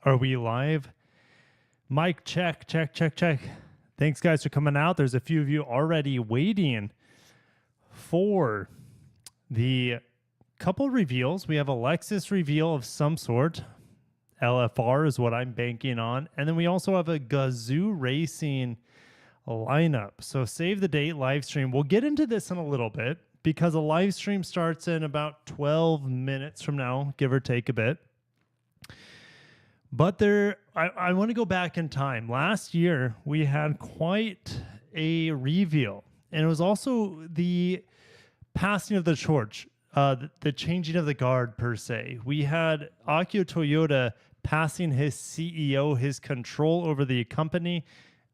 Are we live? Mic check, check, check, check. Thanks, guys, for coming out. There's a few of you already waiting for the couple reveals. We have a Lexus reveal of some sort. LFR is what I'm banking on. And then we also have a Gazoo Racing lineup. So save the date, live stream. We'll get into this in a little bit because a live stream starts in about 12 minutes from now, give or take a bit. But I want to go back in time. Last year, we had quite a reveal. And it was also the passing of the torch, the changing of the guard, per se. We had Akio Toyoda passing his CEO, his control over the company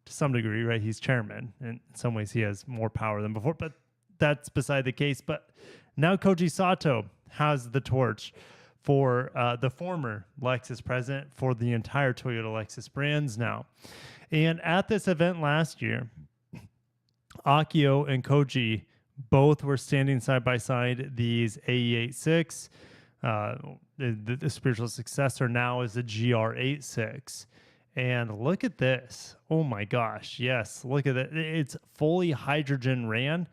to some degree, right? He's chairman. In some ways, he has more power than before, but that's beside the case. But now Koji Sato has the torch for the former Lexus president for the entire Toyota Lexus brands now. And at this event last year, Akio and Koji both were standing side by side. These AE86, the spiritual successor now is the GR86. And look at this. Oh my gosh. Yes, look at it. It's fully hydrogen ran.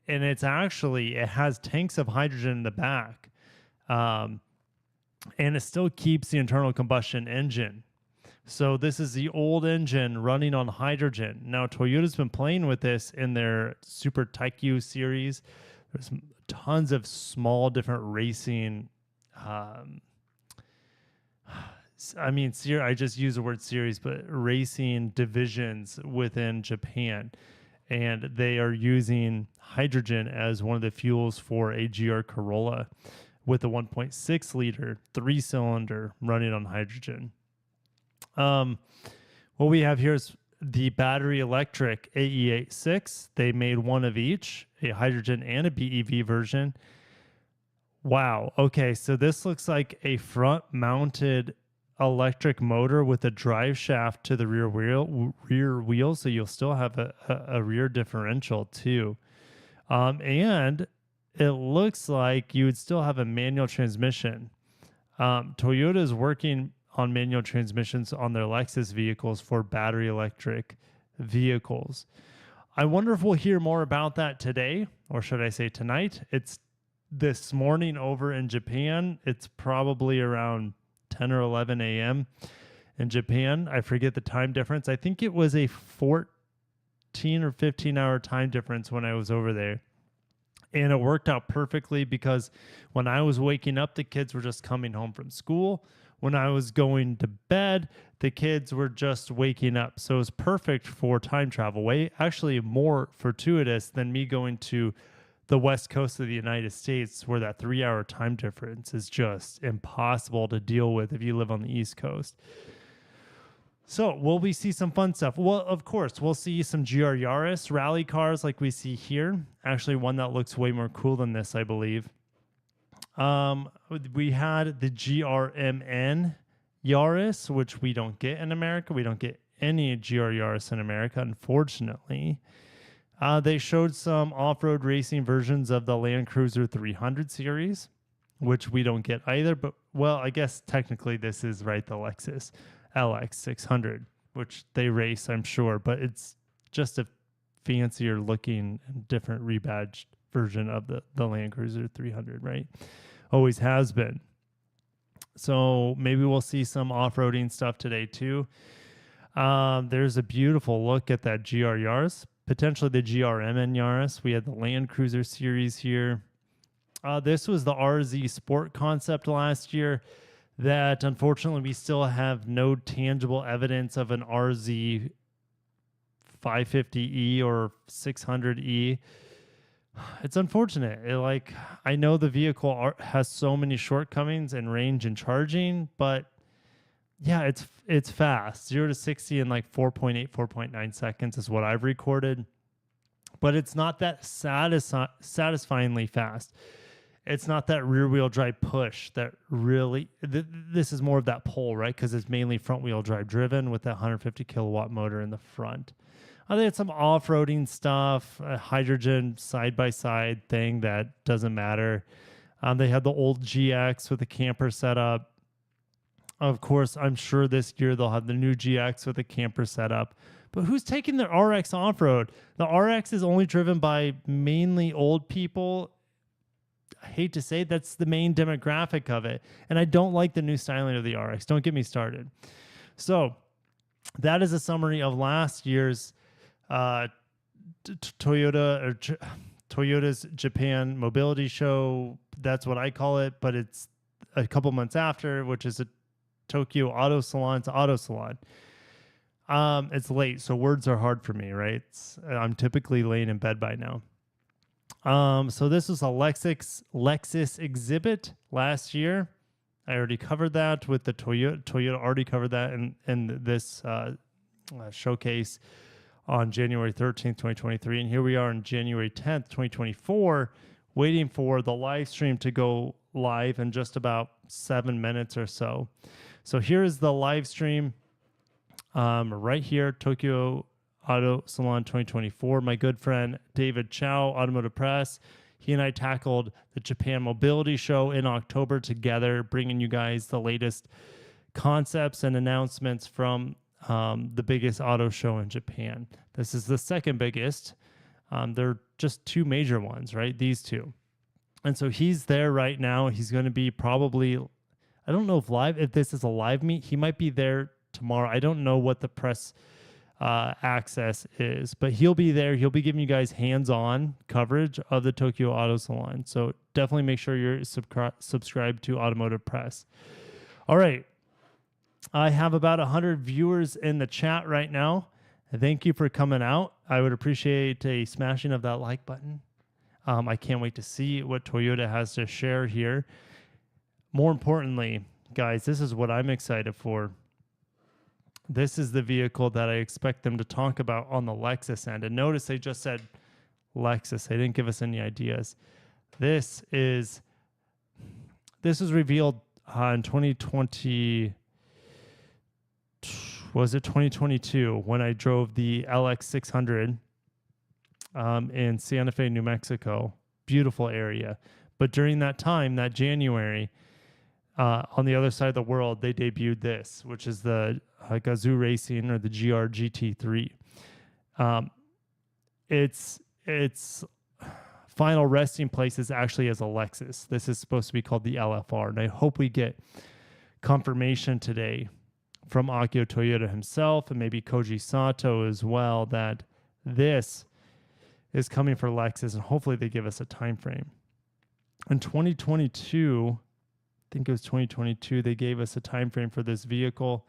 And it has tanks of hydrogen in the back. And it still keeps the internal combustion engine. So this is the old engine running on hydrogen. Now, Toyota's been playing with this in their Super Taikyu series. There's tons of small different racing. I just use the word series, but racing divisions within Japan. And they are using hydrogen as one of the fuels for a GR Corolla with a 1.6 liter 3-cylinder running on hydrogen. What we have here is the battery electric AE86. They made one of each, a hydrogen and a BEV version. Wow. Okay, so this looks like a front-mounted electric motor with a drive shaft to the rear wheel, so you'll still have a rear differential too. And it looks like you would still have a manual transmission. Toyota is working on manual transmissions on their Lexus vehicles for battery electric vehicles. I wonder if we'll hear more about that today, or should I say tonight? It's this morning over in Japan. It's probably around 10 or 11 a.m. in Japan. I forget the time difference. I think it was a 14 or 15 hour time difference when I was over there. And it worked out perfectly because when I was waking up, the kids were just coming home from school. When I was going to bed, the kids were just waking up. So it was perfect for time travel. Actually more fortuitous than me going to the west coast of the United States, where that 3-hour time difference is just impossible to deal with if you live on the East Coast. So will we see some fun stuff? Well, of course, we'll see some GR Yaris rally cars like we see here. Actually, one that looks way more cool than this, I believe. We had the GRMN Yaris, which we don't get in America. We don't get any GR Yaris in America, unfortunately. They showed some off-road racing versions of the Land Cruiser 300 series, which we don't get either. But, well, I guess technically this is the Lexus LX 600, which they race, I'm sure, but it's just a fancier looking and different rebadged version of the Land Cruiser 300, right? Always has been. So maybe we'll see some off-roading stuff today too. There's a beautiful look at that GR Yaris, potentially the GRMN Yaris. We had the Land Cruiser series here. This was the RZ Sport concept last year that unfortunately we still have no tangible evidence of an RZ 550E or 600E. It's unfortunate. I know the vehicle has so many shortcomings in range and charging, but yeah, it's fast. 0 to 60 in 4.8, 4.9 seconds is what I've recorded, but it's not that satisfyingly fast. It's not that rear-wheel drive push that really... this is more of that pull, right? Because it's mainly front-wheel drive driven with that 150 kilowatt motor in the front. They had some off-roading stuff, a hydrogen side-by-side thing that doesn't matter. They had the old GX with a camper setup. Of course, I'm sure this year they'll have the new GX with a camper setup. But who's taking the RX off-road? The RX is only driven by mainly old people. I hate to say that's the main demographic of it. And I don't like the new styling of the RX. Don't get me started. So that is a summary of last year's Toyota's Japan Mobility Show. That's what I call it, but it's a couple months after, which is a Tokyo Auto Salon. It's an auto salon. It's late, so words are hard for me, right? I'm typically laying in bed by now. So this was a Lexus exhibit last year. I already covered that with the Toyota. Toyota already covered that in this showcase on January 13th, 2023. And here we are on January 10th, 2024, waiting for the live stream to go live in just about 7 minutes or so. So here is the live stream right here, Tokyo Auto Salon 2024. My good friend David Chow, Automotive Press, he and I tackled the Japan Mobility Show in October together, bringing you guys the latest concepts and announcements from the biggest auto show in Japan. This is the second biggest. There are just two major ones, right? These two. And so he's there right now. He's going to be probably, I don't know if this is a live meet. He might be there tomorrow. I don't know what the press access is, but he'll be there. He'll be giving you guys hands-on coverage of the Tokyo Auto Salon. So definitely make sure you're subscribed to Automotive Press. All right. I have about 100 viewers in the chat right now. Thank you for coming out. I would appreciate a smashing of that like button. I can't wait to see what Toyota has to share here. More importantly, guys, this is what I'm excited for. This is the vehicle that I expect them to talk about on the Lexus end. And notice they just said Lexus. They didn't give us any ideas. This was revealed in 2020. Was it 2022 when I drove the LX600 in Santa Fe, New Mexico? Beautiful area. But during that time, that January, on the other side of the world, they debuted this, which is the Gazoo Racing or the GR GT3. Its final resting place is actually as a Lexus. This is supposed to be called the LFR, and I hope we get confirmation today from Akio Toyoda himself and maybe Koji Sato as well that this is coming for Lexus, and hopefully they give us a time frame. In 2022, I think it was 2022, they gave us a time frame for this vehicle,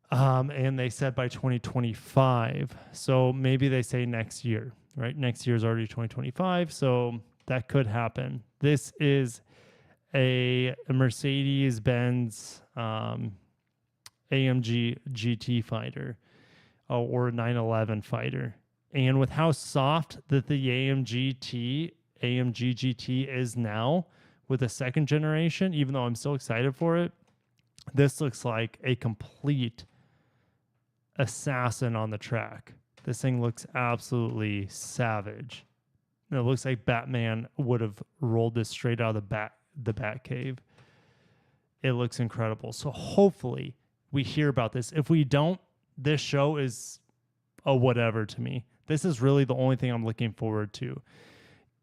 and they said by 2025. So maybe they say next year, right? Next year is already 2025, so that could happen. This is a Mercedes-Benz AMG GT fighter or 911 fighter. And with how soft that the AMG GT is now with a second generation, even though I'm still excited for it, this looks like a complete assassin on the track. This thing looks absolutely savage. And it looks like Batman would have rolled this straight out of the Batcave. It looks incredible. So hopefully we hear about this. If we don't, this show is a whatever to me. This is really the only thing I'm looking forward to.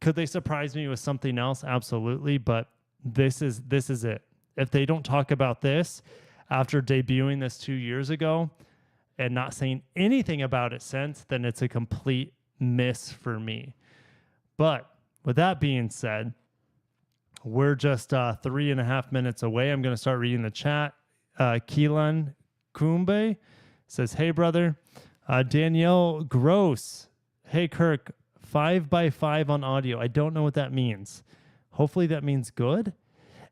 Could they surprise me with something else? Absolutely, but this is it. If they don't talk about this after debuting this 2 years ago and not saying anything about it since, then it's a complete miss for me. But with that being said, we're just 3.5 minutes away. I'm going to start reading the chat. Keelan Kumbe says, hey, brother. Danielle Gross, hey, Kirk, 5x5 on audio. I don't know what that means. Hopefully that means good.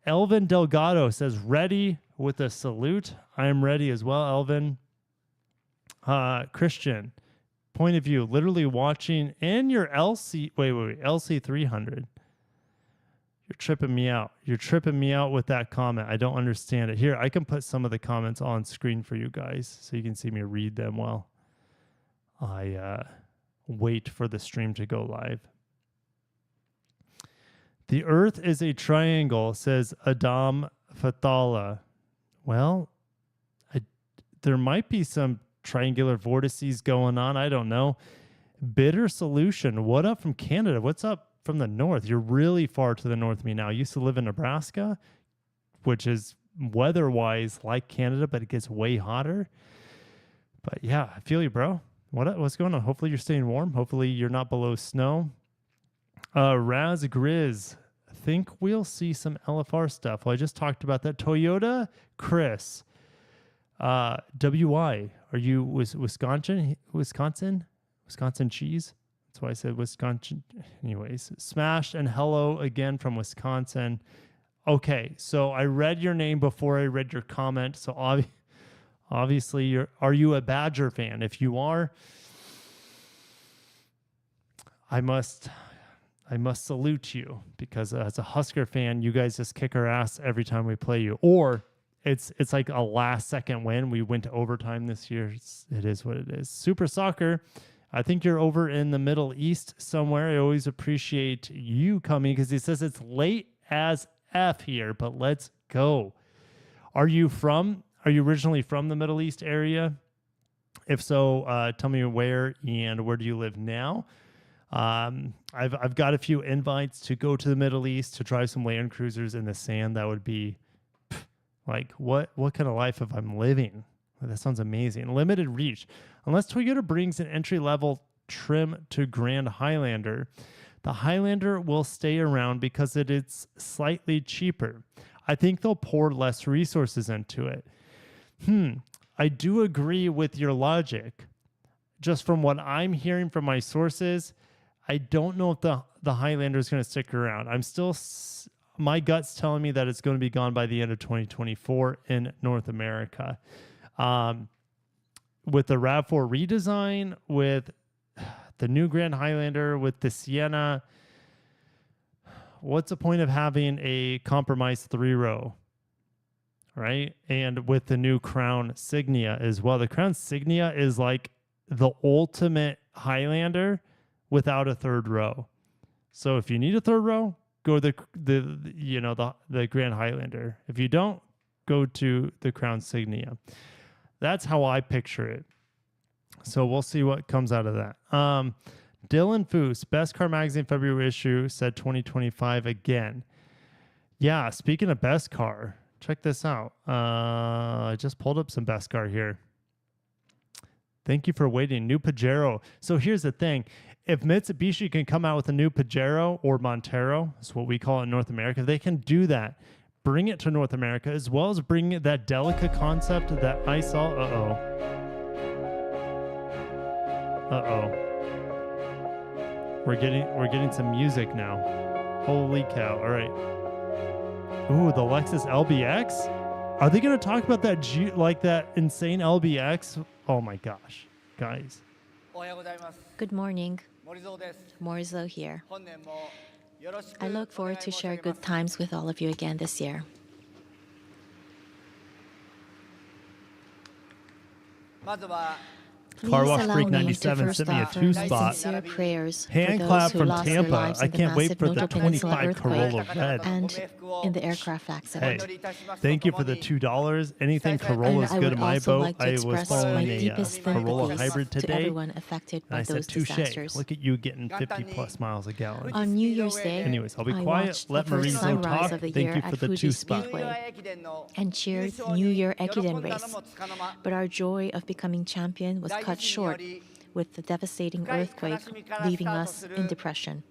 Elvin Delgado says, ready with a salute. I am ready as well, Elvin. Christian, point of view, literally watching in your LC300. You're tripping me out. You're tripping me out with that comment. I don't understand it. Here, I can put some of the comments on screen for you guys so you can see me read them while I wait for the stream to go live. The Earth is a triangle, says Adam Fatala. Well, there might be some triangular vortices going on. I don't know. Bitter Solution. What up from Canada? What's up from the north? You're really far to the north of me now. I used to live in Nebraska, which is weather-wise like Canada, but it gets way hotter. But yeah, I feel you, bro. What's going on? Hopefully you're staying warm. Hopefully you're not below snow. Raz Grizz. Think we'll see some LFR stuff. Well, I just talked about that. Toyota Chris. WY. Are you Wisconsin cheese? That's why I said Wisconsin. Anyways, Smashed and hello again from Wisconsin. Okay, so I read your name before I read your comment. So obviously, are you a Badger fan? If you are, I must salute you, because as a Husker fan, you guys just kick our ass every time we play you. Or it's like a last second win. We went to overtime this year. It is what it is. Super Soccer. I think you're over in the Middle East somewhere. I always appreciate you coming, because he says it's late as F here, but let's go. Are you originally from the Middle East area? If so, tell me where and where do you live now? I've got a few invites to go to the Middle East to drive some Land Cruisers in the sand. That would be like, what kind of life have I'm living? That sounds amazing. Limited reach. Unless Toyota brings an entry-level trim to Grand Highlander, the Highlander will stay around because it is slightly cheaper. I think they'll pour less resources into it. I do agree with your logic. Just from what I'm hearing from my sources, I don't know if the Highlander is going to stick around. My gut's telling me that it's going to be gone by the end of 2024 in North America. With the RAV4 redesign, with the new Grand Highlander, with the Sienna, what's the point of having a compromised 3-row, right? And with the new Crown Signia as well. The Crown Signia is like the ultimate Highlander without a third row. So if you need a third row, go the Grand Highlander. If you don't, go to the Crown Signia. That's how I picture it. So we'll see what comes out of that. Dylan Foose, Best Car Magazine February issue, said 2025 again. Yeah, speaking of Best Car, check this out. I just pulled up some Best Car here. Thank you for waiting. New Pajero. So here's the thing. If Mitsubishi can come out with a new Pajero or Montero, that's what we call it in North America, they can do that. Bring it to North America, as well as bring that Delica concept that I saw. We're getting some music now. Holy cow. All right. Ooh, the Lexus LBX? Are they going to talk about that that insane LBX? Oh my gosh, guys. Good morning. Morizo here. I look forward to share good times with all of you again this year. Car Wash Freak Please allow me to 97 first sent me a offer 2-spot. sincere prayers Hand for clap those who from lost their Tampa. lives I in the can't wait massive for the Noto Peninsula 25 earthquake Corolla Red. and in the aircraft accident. Hey, thank you for the $2. Anything Corolla is And I good would in my also boat. like to I was express my following a deepest Corolla sympathies hybrid to today. everyone affected And by I said, those touche. disasters. Look at you getting 50 plus miles a gallon. On New Year's Day, Anyways, I'll be I quiet. watched Let the first Marizo sunrise talk. of the Thank year you for at the Fuji 2-spot. Speedway and cheered New Year Ekiden race. But our joy of becoming champion was cut short with the devastating earthquake, leaving us in depression.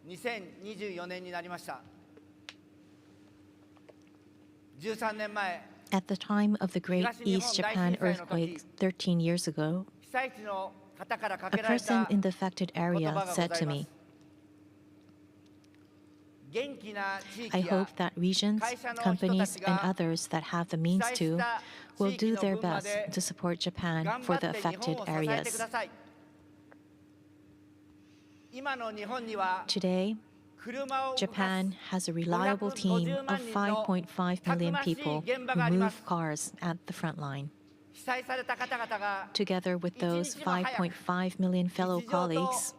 At the time of the Great East Japan earthquake 13 years ago, a person in the affected area said to me, I hope that regions, companies, and others that have the means to will do their best to support Japan for the affected areas. Today, Japan has a reliable team of 5.5 million people who move cars at the front line. Together with those 5.5 million fellow colleagues,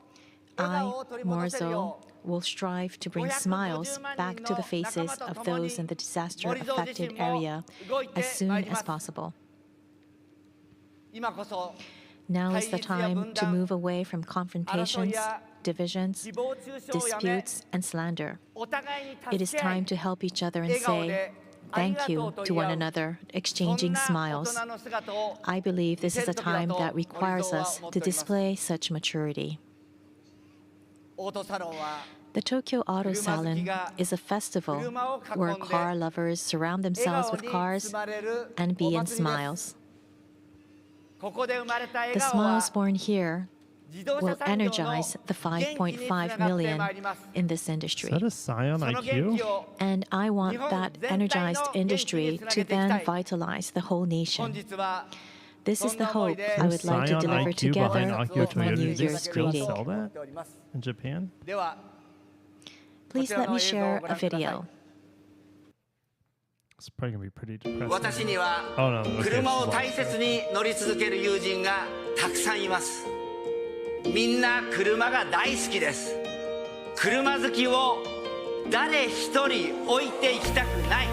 I, Morizo, will strive to bring smiles back to the faces of those in the disaster-affected area as soon as possible. Now is the time to move away from confrontations, divisions, disputes, and slander. It is time to help each other and say thank you to one another, exchanging smiles. I believe this is a time that requires us to display such maturity. The Tokyo Auto Salon is a festival where car lovers surround themselves with cars and be in smiles. The smiles born here will energize the 5.5 million in this industry. Is that a Scion IQ? And I want that energized industry to then vitalize the whole nation. This is the hope I would like to Scion deliver IQ together behind Akio with my Toyota. New Do they Year's still greeting. sell that in Japan? Please let me share a video. It's probably gonna be pretty depressing. 私には Oh no, okay, 車を it's 大切に乗り続ける友人がたくさんいます。みんな車が大好きです。車好きを誰一人置いていきたくない。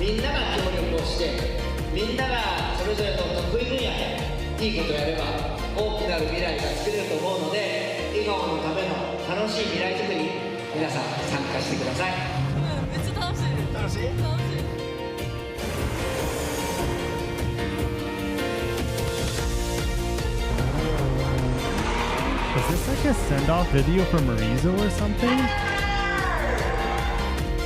みんなが協力をしてみんながそれぞれの得意分野でいいことをやれば大きなる未来が作れると思うので笑顔のための楽しい未来づくり皆さん参加してください。めっちゃ楽しい。楽しい？楽しい。Is this like a send-off video for Marizo or something?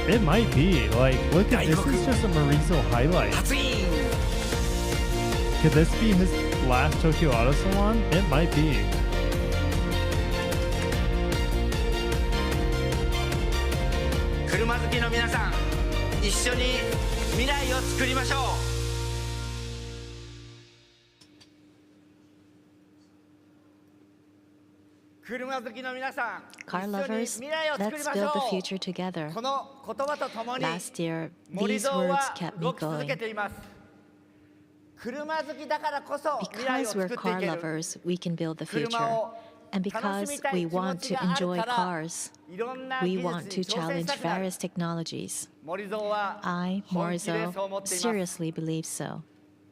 It might be. Like, look at this is just a Marizo highlight. 初イン Could this be his last Tokyo Auto Salon? It might be. 車好きの皆さん一緒に未来を作りましょう。車好きの皆さん Car 一緒に lovers, 未来を作り let's まし build ょ the う。 future together. この言葉とともに Last year, 森 these 蔵 words は kept me 動き続け going. ています。車好きだからこそ未来を Because 作 we're ってい car ける。 lovers, we can build the future. 車を And 楽し because みたい we 気持 want ち to がある enjoy から cars, いろんな we 技 want 術 to に挑戦 challenge したくなる。 various technologies. 森蔵は I, 本気で Morizo, そう思っています。 seriously believe so.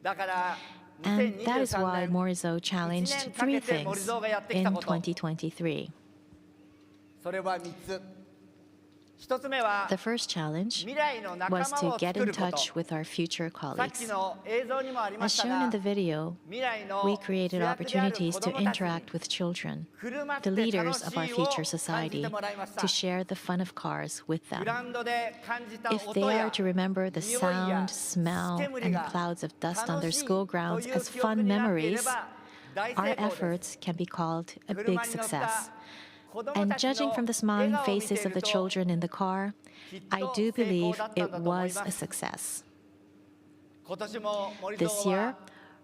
だから And that is 2023 why 年 Morizo challenged 1年か three けて森 things 蔵がやってきた in こと。 2023. それは3つ。1つ目は The first challenge 未来の仲間 was を to get 作 in ること。 touch with our future さっき colleagues. の映像にもありま As した shown が in the video, 未来の we 主 created 役である opportunities 子 to どもたちに interact with children, 車っ the て楽 leaders し of our いを future 感じ society, てもらいました。 to share the fun of cars with グ them. ラウンドで感じた If 音 they や are to remember the 匂いや sound, smell, 煙 and が clouds of dust on 楽 their しい school と grounds いう as 記憶 fun になっていれ memories, ば大 our 成功です。 efforts can be called a 車 big に乗った success. 子供 And たちの judging from the 笑 smiling 顔を見て faces い of る the と children in the car, きっ I と do 成功 believe だったん it だと思い was ま a す。 success. 今年も森 This 蔵 year, は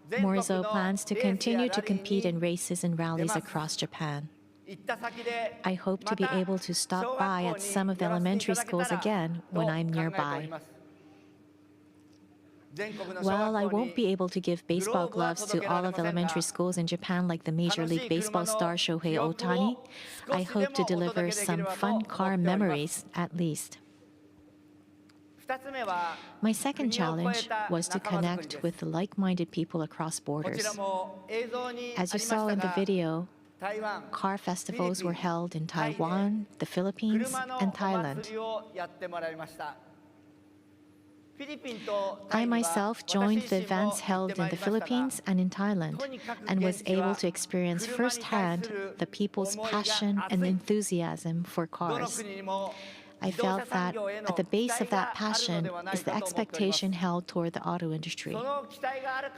全国の Morizo plans to レースや continue ラ to リー compete in に races and rallies 出ます。 across Japan. 行った先で I hope to be また able to 小 stop 学 by 校 at に some of the 寄らせてい elementary ただけ schools たら again と when 考 I'm えており nearby. ます。全国の小 While I 学校 won't に be able to give baseball Gloveは gloves to 届けら all れ of ませんが、 the elementary schools in Japan like the Major 楽しい League Baseball 車の star Shohei 記憶を Ohtani, 少 I しで hope も to お届 deliver けでき some ればと fun 思 car っております。 memories at least. 2つ目は My second 国を越 challenge えた was to 仲間づくり connect です with like-minded people across こちら borders. も映像にありま As し you た saw in the が video, 台湾 car festivals were held in タイで Taiwan, the Philippines, 車の and お Thailand. 祭りをやってもらいました。フィリピンとタ I イには myself 私 joined 自 the 身も events 行っ held てま in い the りましたが Philippines and in Thailand とにかく and 車 現 was 地は able to experience 車に対す firsthand る the people's 思いが passion 熱 and い。 enthusiasm for どの cars. 国にも I felt that at the base of that passion is the expectation held toward the auto industry.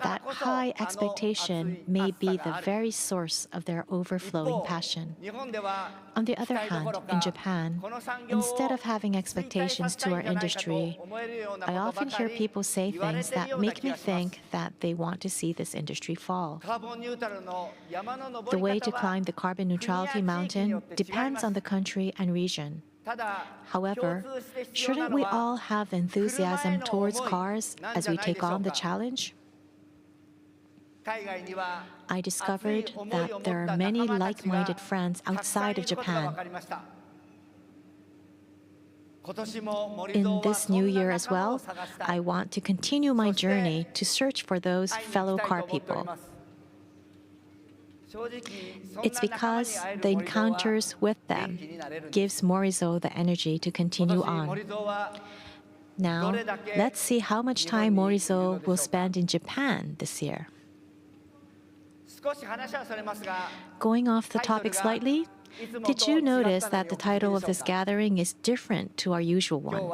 That high expectation may be the very source of their overflowing passion. On the other hand, in Japan, instead of having expectations to our industry, I often hear people say things that make me think that they want to see this industry fall. The way to climb the carbon neutrality mountain depends on the country and region. However, shouldn't we all have enthusiasm towards cars as we take on the challenge? I discovered that there are many like-minded friends outside of Japan. In this new year as well, I want to continue my journey to search for those fellow car people. It's because the encounters with them gives Morizo the energy to continue on. Now, let's see how much time Morizo will spend in Japan this year. Going off the topic slightly, did you notice that the title of this gathering is different to our usual one?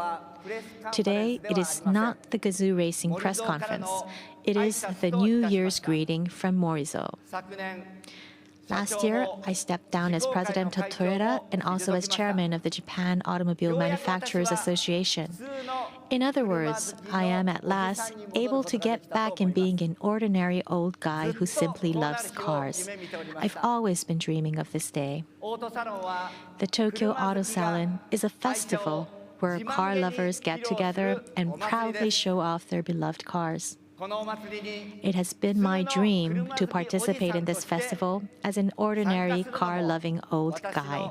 Today, it is not the Gazoo Racing press conference. It is the New Year's greeting from Morizo. Last year, I stepped down as president of Toyota and also as chairman of the Japan Automobile Manufacturers Association. In other words, I am at last able to get back in being an ordinary old guy who simply loves cars. I've always been dreaming of this day. The Tokyo Auto Salon is a festival where car lovers get together and proudly show off their beloved cars. It has been my dream to participate in this festival as an ordinary car-loving old guy.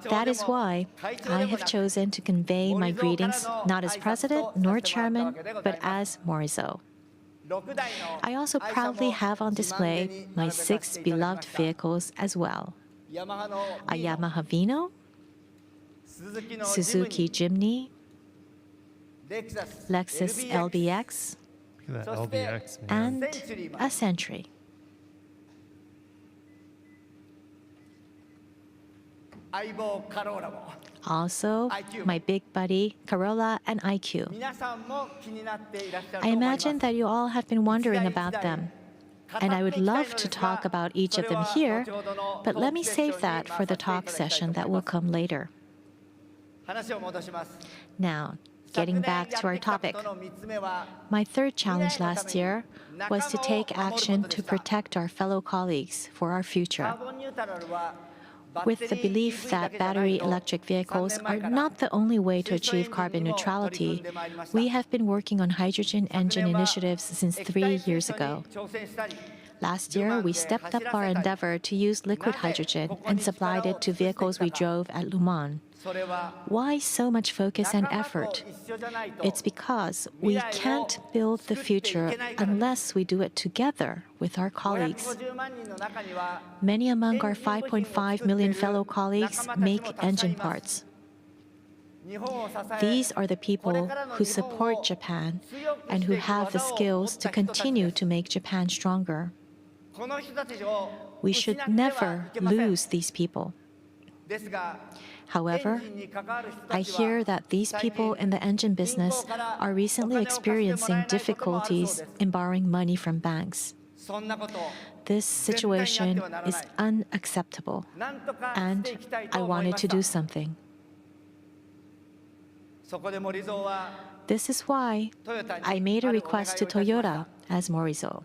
That is why I have chosen to convey my greetings not as president nor chairman, but as Morizo. I also proudly have on display my 6 beloved vehicles as well: a Yamaha Vino, Suzuki Jimny, Lexus LBX, Look at that LBX, man. and a Century. Also, my big buddy Corolla and IQ. I imagine that you all have been wondering about them, and I would love to talk about each of them here, but let me save that for the talk session that will come later. Now, getting back to our topic, my third challenge last year was to take action to protect our fellow colleagues for our future. With the belief that battery electric vehicles are not the only way to achieve carbon neutrality, we have been working on hydrogen engine initiatives since 3 years ago. Last year, we stepped up our endeavor to use liquid hydrogen and supplied it to vehicles we drove at Le Mans. Why so much focus and effort? It's because we can't build the future unless we do it together with our colleagues. Many among our 5.5 million fellow colleagues make engine parts. These are the people who support Japan and who have the skills to continue to make Japan stronger. We should never lose these people. However, I hear that these people in the engine business are recently experiencing difficulties in borrowing money from banks. This situation is unacceptable, and I wanted to do something. This is why I made a request to Toyota as Morizo.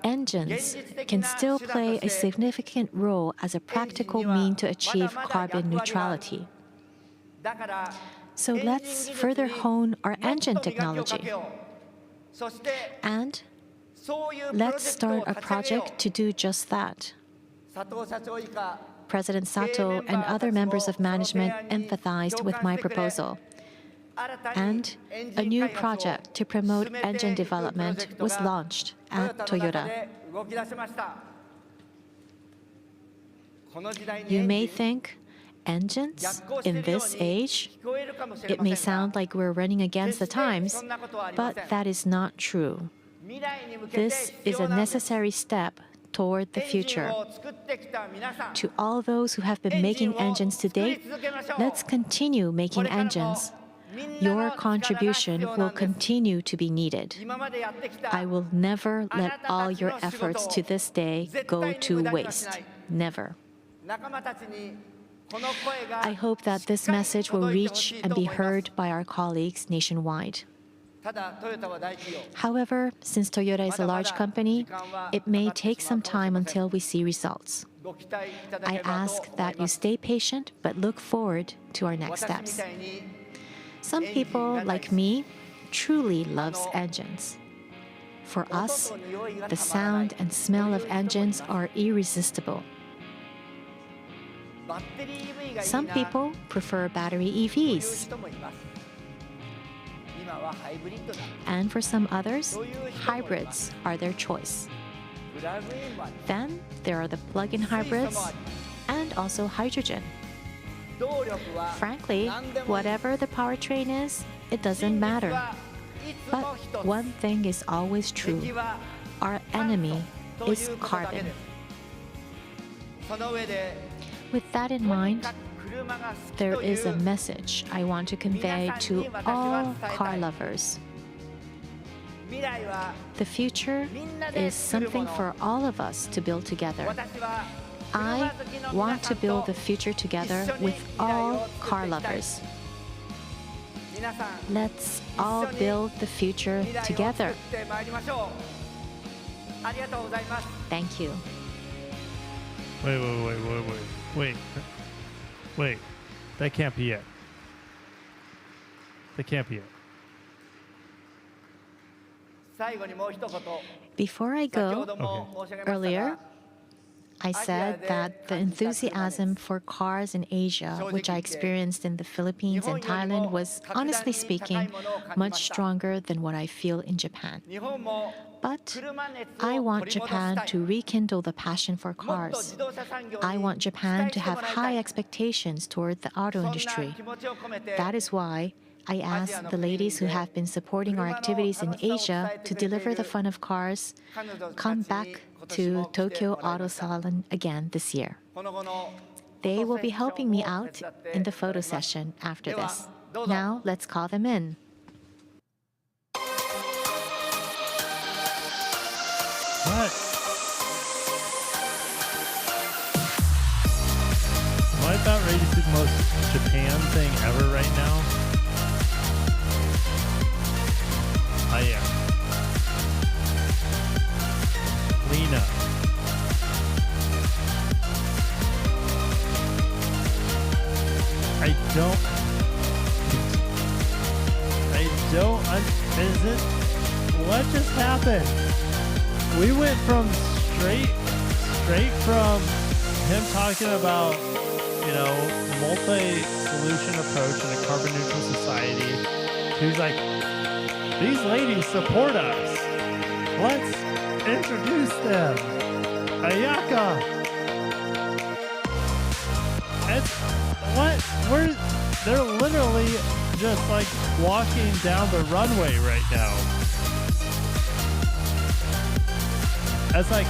Engines can still play a significant role as a practical means to achieve carbon neutrality. So let's further hone our engine technology. And let's start a project to do just that. President Sato and other members of management empathized with my proposal. And a new project to promote engine development was launched at Toyota. You may think, engines in this age? It may sound like we're running against the times, but that is not true. This is a necessary step toward the future. To all those who have been making engines to date, let's continue making engines. Your contribution will continue to be needed. I will never let all your efforts to this day go to waste. Never. I hope that this message will reach and be heard by our colleagues nationwide. However, since Toyota is a large company, it may take some time until we see results. I ask that you stay patient but look forward to our next steps. Some people, like me, truly loves engines. For us, the sound and smell of engines are irresistible. Some people prefer battery EVs. And for some others, hybrids are their choice. Then there are the plug-in hybrids and also hydrogen. Frankly, whatever the powertrain is, it doesn't matter. But one thing is always true. Our enemy is carbon. With that in mind, there is a message I want to convey to all car lovers. The future is something for all of us to build together. I want to build the future together with all car lovers. Let's all build the future together. Thank you. Wait. That can't be it. That can't be it. Before I go, earlier, I said that the enthusiasm for cars in Asia, which I experienced in the Philippines and Thailand, was, honestly speaking, much stronger than what I feel in Japan. But I want Japan to rekindle the passion for cars. I want Japan to have high expectations toward the auto industry. That is why I asked the ladies who have been supporting our activities in Asia to deliver the fun of cars, come back to Tokyo Auto Salon again this year. They will be helping me out in the photo session after this. Now, let's call them in. What? Am I about ready to do the most Japan thing ever right now? I am. Lena. Is it? What just happened? We went from straight from him talking about, multi-solution approach in a carbon neutral society. He's like, these ladies support us. Let's introduce them. Ayaka. They're literally just like walking down the runway right now. It's like,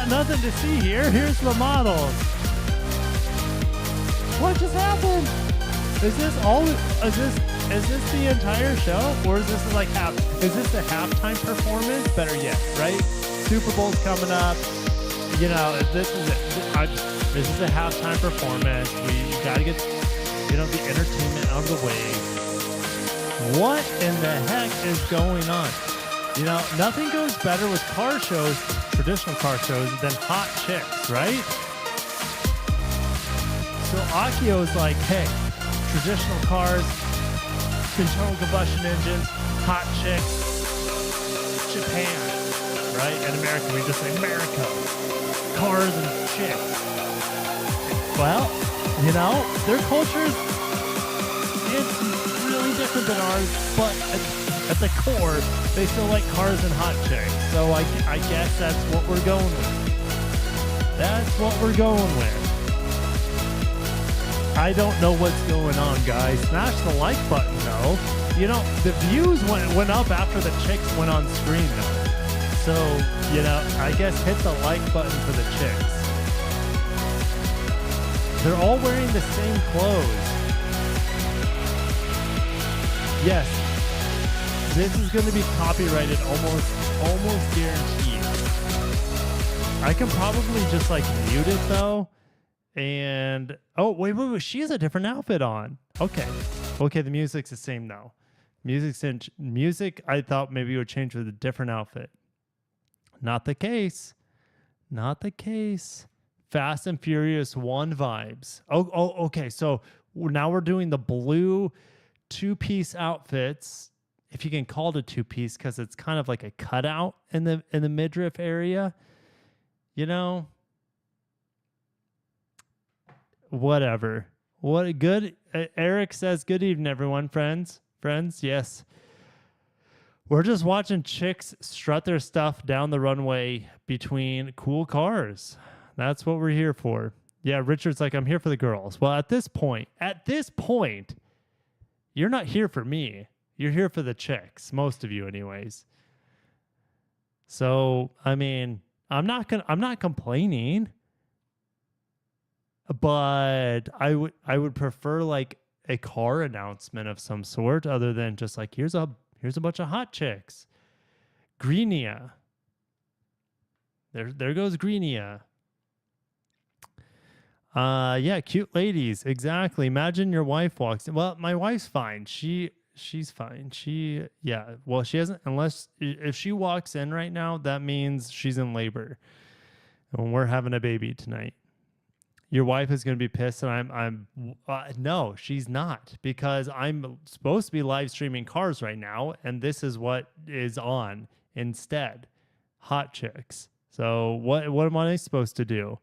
nothing to see here. Here's the models. What just happened? Is this the entire show? Or is this like is this the halftime performance? Better yet, right? Super Bowl's coming up. This is it. This is the halftime performance. We gotta get, the entertainment out of the way. What in the heck is going on? Nothing goes better with car shows, traditional car shows, than hot chicks, right? So Akio's like, hey, traditional cars, internal combustion engines, hot chicks, Japan, right? And America, we just say America, cars and chicks. Well, their culture is really different than ours, but at the core, they still like cars and hot chicks. So I guess that's what we're going with. That's what we're going with. I don't know what's going on, guys. Smash the like button, though. The views went up after the chicks went on screen, though. So, I guess hit the like button for the chicks. They're all wearing the same clothes. Yes, this is going to be copyrighted almost guaranteed. I can probably just mute it though. And oh wait, she has a different outfit on. Okay, the music's the same though. Music. I thought maybe it would change with a different outfit. Not the case. Not the case. Fast and Furious 1 vibes. Okay. So now we're doing the blue 2-piece outfits. If you can call it a 2-piece, because it's kind of like a cutout in the midriff area. Whatever. What good. Eric says, "Good evening, everyone, friends. Yes." We're just watching chicks strut their stuff down the runway between cool cars. That's what we're here for. Yeah, Richard's like, "I'm here for the girls." Well, at this point, you're not here for me. You're here for the chicks, most of you anyways. So, I mean, I'm not complaining, but I would prefer a car announcement of some sort other than just here's a bunch of hot chicks. Greenia. There goes Greenia. Yeah, cute ladies. Exactly. Imagine your wife walks in. Well, my wife's fine. She's fine. Well, she hasn't, unless if she walks in right now, that means she's in labor. And we're having a baby tonight. Your wife is going to be pissed, and no, she's not, because I'm supposed to be live streaming cars right now, and this is what is on instead. Hot chicks. So what am I supposed to do?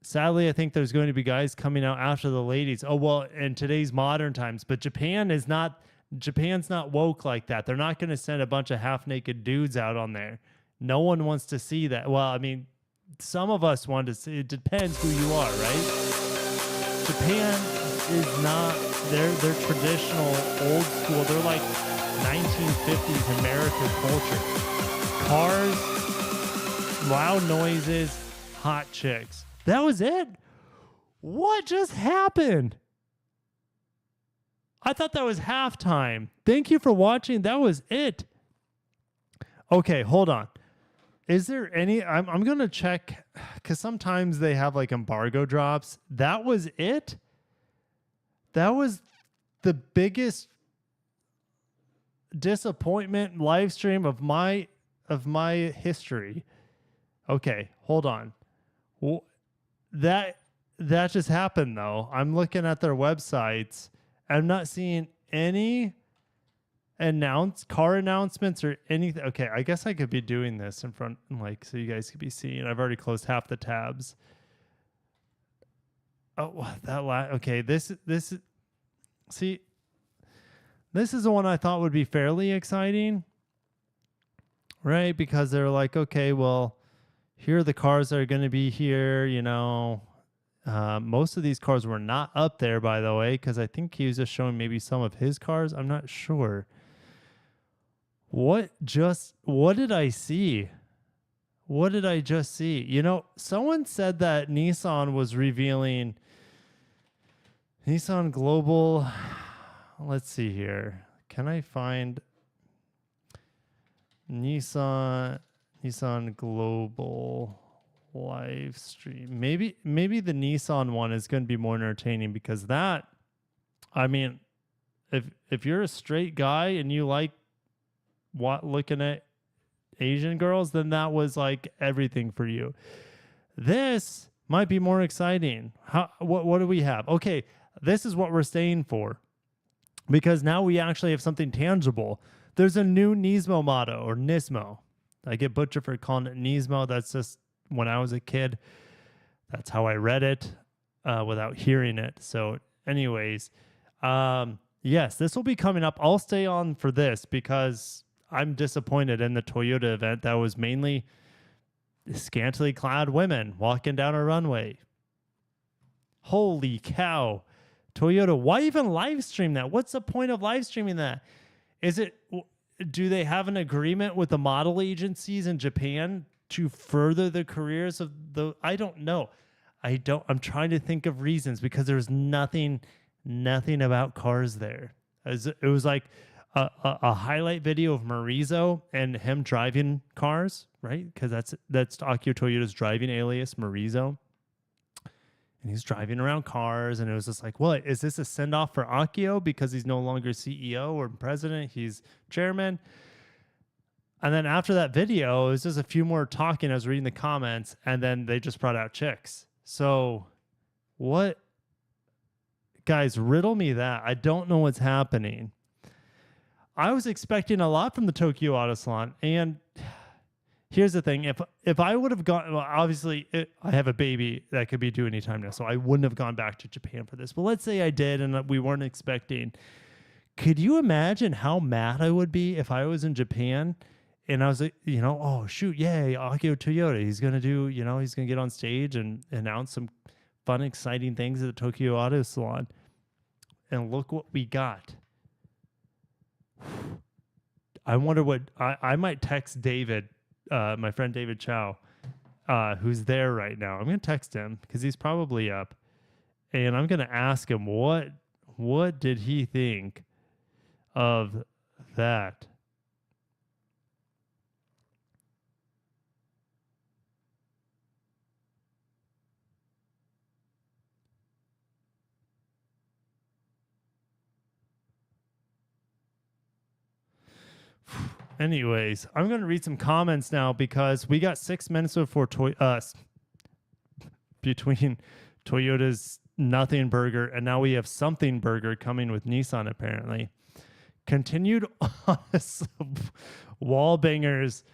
Sadly, I think there's going to be guys coming out after the ladies. Oh, well, in today's modern times, but Japan's not woke like that. They're not going to send a bunch of half-naked dudes out on there. No one wants to see that. Well, I mean, some of us want to see. It depends who you are, right? Japan is not, they're traditional, old school. They're like 1950s American culture. Cars, loud noises, hot chicks. That was it? What just happened? I thought that was halftime. Thank you for watching. That was it. Okay, hold on. Is there any... I'm going to check, because sometimes they have embargo drops. That was it? That was the biggest disappointment live stream of my history. Okay, hold on. That just happened, though. I'm looking at their websites. I'm not seeing any car announcements or anything. Okay, I guess I could be doing this in front, so you guys could be seeing. I've already closed half the tabs. Oh, okay. This is the one I thought would be fairly exciting, right? Because they're like, okay, well, here are the cars that are going to be here. Most of these cars were not up there, by the way, because I think he was just showing maybe some of his cars. I'm not sure. What did I see? What did I just see? Someone said that Nissan was revealing Nissan Global. Let's see here. Can I find Nissan Global live stream? Maybe the Nissan one is going to be more entertaining, because that, I mean, if you're a straight guy and you like looking at Asian girls, then that was everything for you. This might be more exciting. What do we have? Okay, this is what we're staying for, because now we actually have something tangible. There's a new Nismo motto, or Nismo. I get butchered for calling it Nismo. That's just when I was a kid. That's how I read it without hearing it. So anyways, yes, this will be coming up. I'll stay on for this because I'm disappointed in the Toyota event. That was mainly scantily clad women walking down a runway. Holy cow. Toyota, why even live stream that? What's the point of live streaming that? Is do they have an agreement with the model agencies in Japan to further the careers of the? I don't know. I'm trying to think of reasons because there's nothing about cars there. It was like a highlight video of Marizo and him driving cars, right? Because that's Akio Toyoda's driving alias, Marizo. And he's driving around cars, and it was just like, what? Is this a send-off for Akio because he's no longer CEO or president? He's chairman. And then after that video, it was just a few more talking. I was reading the comments, and then they just brought out chicks. So what? Guys, riddle me that. I don't know what's happening. I was expecting a lot from the Tokyo Auto Salon, and here's the thing. If I would have gone, well, obviously, I have a baby that could be due anytime now, so I wouldn't have gone back to Japan for this. But let's say I did, and we weren't expecting. Could you imagine how mad I would be if I was in Japan and I was like, oh, shoot, yay, Akio Toyoda. He's going to do, he's going to get on stage and announce some fun, exciting things at the Tokyo Auto Salon. And look what we got. I wonder what, I might text David, my friend David Chow, who's there right now. I'm going to text him because he's probably up. And I'm going to ask him, what did he think of that? Anyways, I'm going to read some comments now because we got 6 minutes before between Toyota's Nothing Burger and now we have Something Burger coming with Nissan apparently. Continued honest wall bangers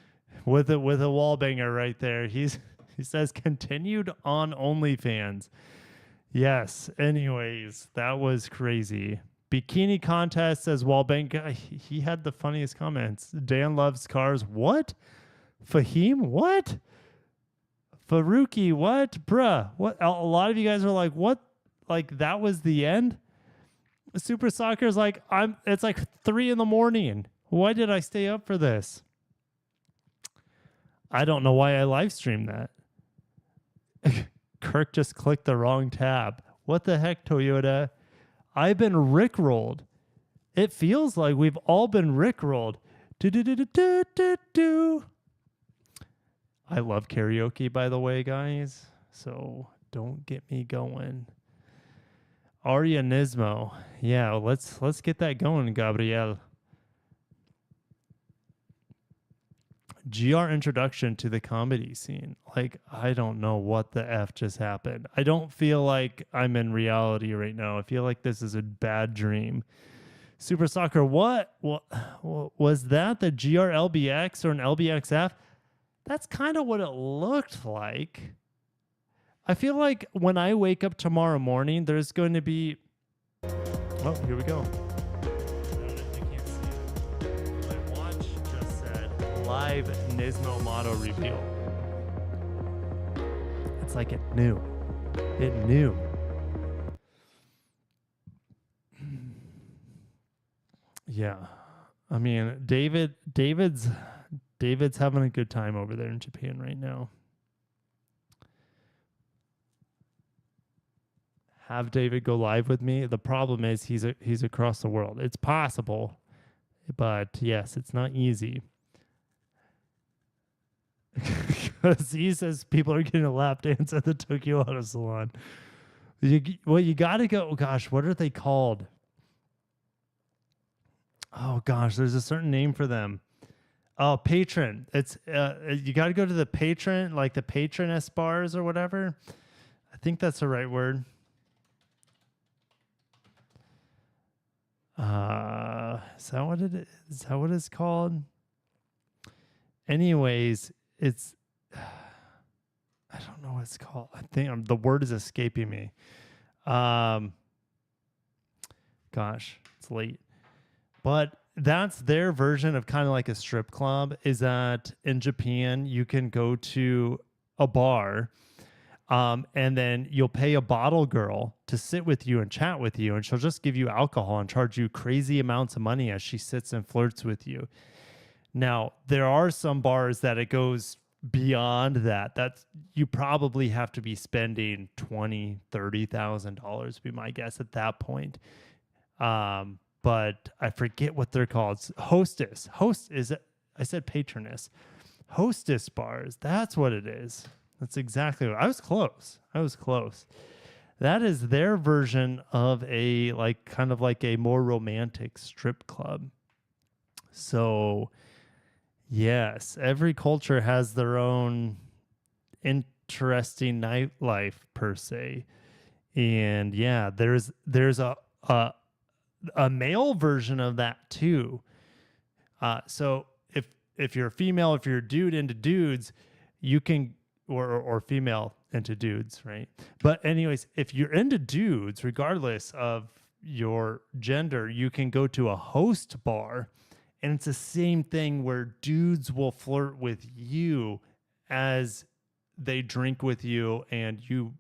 with a wall banger right there. He says continued on OnlyFans. Yes. Anyways, that was crazy. Bikini contest says Wallbang. He had the funniest comments. Dan loves cars. What? Fahim? What? Faruqi? What? Bruh. What? A lot of you guys are like, what? Like that was the end? Super Soccer is like, it's like 3 a.m. Why did I stay up for this? I don't know why I live streamed that. Kirk just clicked the wrong tab. What the heck, Toyota? I've been rickrolled. It feels like we've all been rickrolled. Do. I love karaoke, by the way, guys. So don't get me going. Arya Nismo. Yeah, let's get that going, Gabriel. GR introduction to the comedy scene. Like, I don't know what the F just happened. I don't feel like I'm in reality right now. I feel like this is a bad dream. Super Soccer, what was that? The GR LBX or an LBXF? That's kind of what it looked like. I feel like when I wake up tomorrow morning, there's going to be... Oh, here we go. Live Nismo Motto reveal. It's like it knew. It knew. Yeah. I mean, David's having a good time over there in Japan right now. Have David go live with me. The problem is he's across the world. It's possible, but yes, it's not easy. Because he says people are getting a lap dance at the Tokyo Auto Salon. You got to go. Oh, gosh, what are they called? Oh, gosh, there's a certain name for them. Oh, patron. It's you got to go to the patron, like the patroness bars or whatever. I think that's the right word. Is that what it is? Is that what it's called? Anyways, it's I don't know what it's called. I think the word is escaping me. Gosh, it's late. But that's their version of kind of like a strip club, is that in Japan you can go to a bar and then you'll pay a bottle girl to sit with you and chat with you, and she'll just give you alcohol and charge you crazy amounts of money as she sits and flirts with you. Now, there are some bars that it goes beyond that. That's you probably have to be spending $20,000-$30,000 would be my guess at that point. But I forget what they're called. It's Hostess. I said Patroness. Hostess bars. That's what it is. That's exactly what I was close. That is their version of a kind of like a more romantic strip club. So yes, every culture has their own interesting nightlife per se. And yeah, there's a male version of that too. So if you're a female, if you're a dude into dudes, you can or female into dudes, right? But anyways, if you're into dudes, regardless of your gender, you can go to a host bar, and it's the same thing where dudes will flirt with you as they drink with you, and you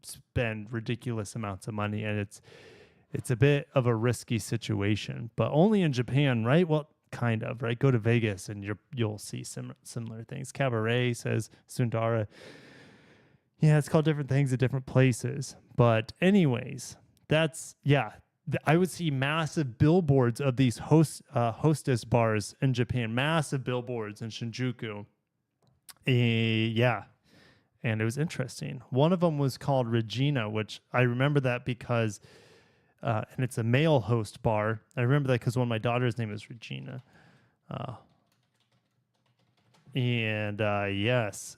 spend ridiculous amounts of money, and it's a bit of a risky situation, but only in Japan, right? Well, kind of, right? Go to Vegas and you'll see similar things. Cabaret, says Sundara. Yeah, it's called different things at different places. But anyways, I would see massive billboards of these hostess bars in Japan, massive billboards in Shinjuku. Yeah. And it was interesting. One of them was called Regina, which I remember that because and it's a male host bar. I remember that because one of my daughter's name is Regina. Yes.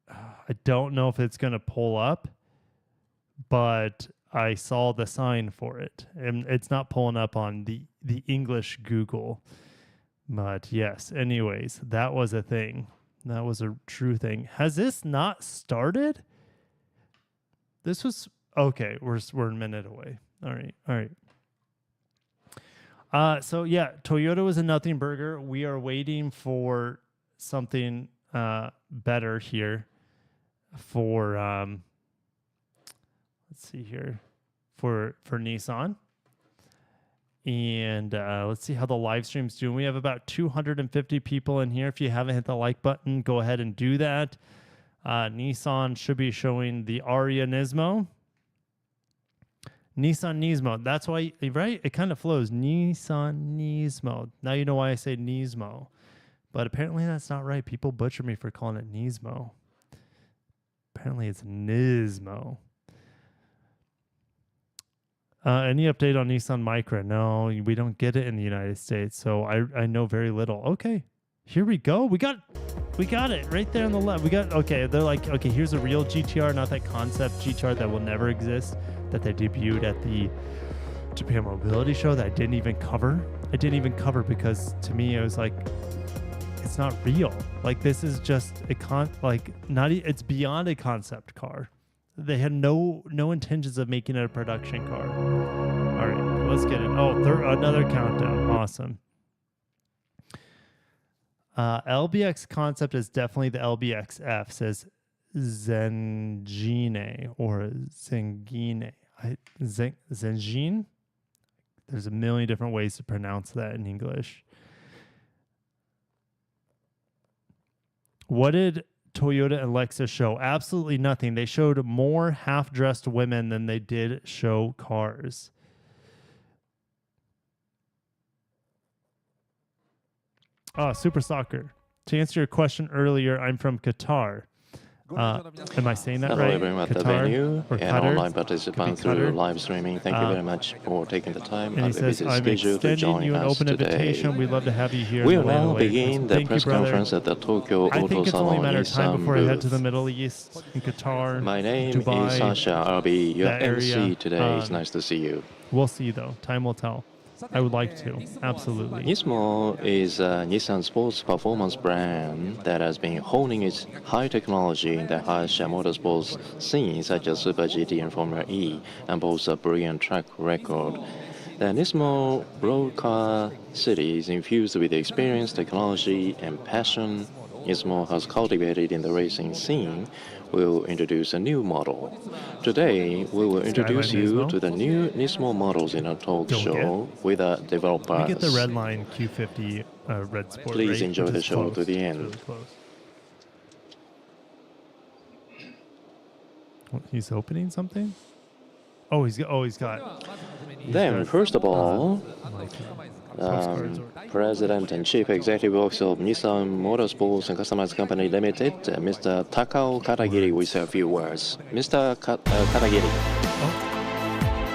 I don't know if it's going to pull up, but I saw the sign for it. And it's not pulling up on the English Google. But yes, anyways, that was a thing. That was a true thing. Has this not started? This was... Okay, we're a minute away. All right. So yeah, Toyota was a nothing burger. We are waiting for something better here for let's see here for Nissan. And let's see how the live stream's doing. We have about 250 people in here. If you haven't hit the like button, go ahead and do that. Nissan should be showing the Aria Nismo. Nissan Nismo. That's why, right? It kind of flows. Nissan Nismo. Now you know why I say Nismo. But apparently that's not right. People butcher me for calling it Nismo. Apparently it's Nismo. Any update on Nissan Micra? No, we don't get it in the United States. So I know very little. Okay. Here we go. We got it right there on the left. They're like, okay, here's a real GTR, not that concept GTR that will never exist, that they debuted at the Japan Mobility Show that I didn't even cover. Because to me, it was like, it's not real. Like, this is just it's beyond a concept car. They had no intentions of making it a production car. All right, let's get it. Oh, another countdown. Awesome. LBX concept is definitely the LBXF, says Zengine or Zengine. Zengine? There's a million different ways to pronounce that in English. What did Toyota and Lexus show? Absolutely nothing. They showed more half-dressed women than they did show cars. Super Soccer. To answer your question earlier, I'm from Qatar. Am I saying that Hello, right? everyone at the Qatar venue or and Qatar? online participants Could be through Qatar. live streaming. Thank you very much for taking the time And he out of says, busy I'm schedule to extending join you an us open today. invitation. We'd love to have you here. We in will the now Land begin Lakers. the Thank press you, brother. conference at the Tokyo I think Auto it's only a Salon matter of time Nissan before I head to the booth. Middle East, in Qatar, My name Dubai. is Sasha. I'll be your that MC area. today. It's nice to see you. We'll see, though. Time will tell. I would like to. Absolutely. Nismo is a Nissan sports performance brand that has been honing its high technology in the harsh motorsports scene, such as Super GT and Formula E, and boasts a brilliant track record. The Nismo road car city is infused with experience, technology, and passion Nismo has cultivated in the racing scene. We'll introduce a new model. Today, we will introduce you Nismo. to the new Nismo models in a talk Don't show with a developer. We get the red line Q50 Red Sport. Please right? enjoy Which the is show close. to the It's end. really close. What, he's opening something? Oh, he's got. Then, first of all, Postcards President and Chief Executive Officer of Nissan Motorsports and Customers Company Limited, Mr. Takao Katagiri, will say a few words. Mr. Katagiri.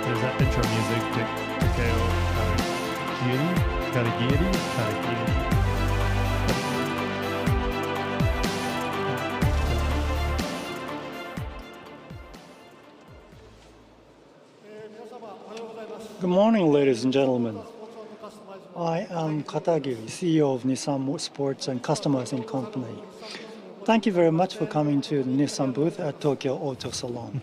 There's that intro music. Takao Katagiri. Good morning, ladies and gentlemen. I am Katagiri, CEO of Nissan Motorsports and Customers in Company. Thank you very much for coming to the Nissan booth at Tokyo Auto Salon.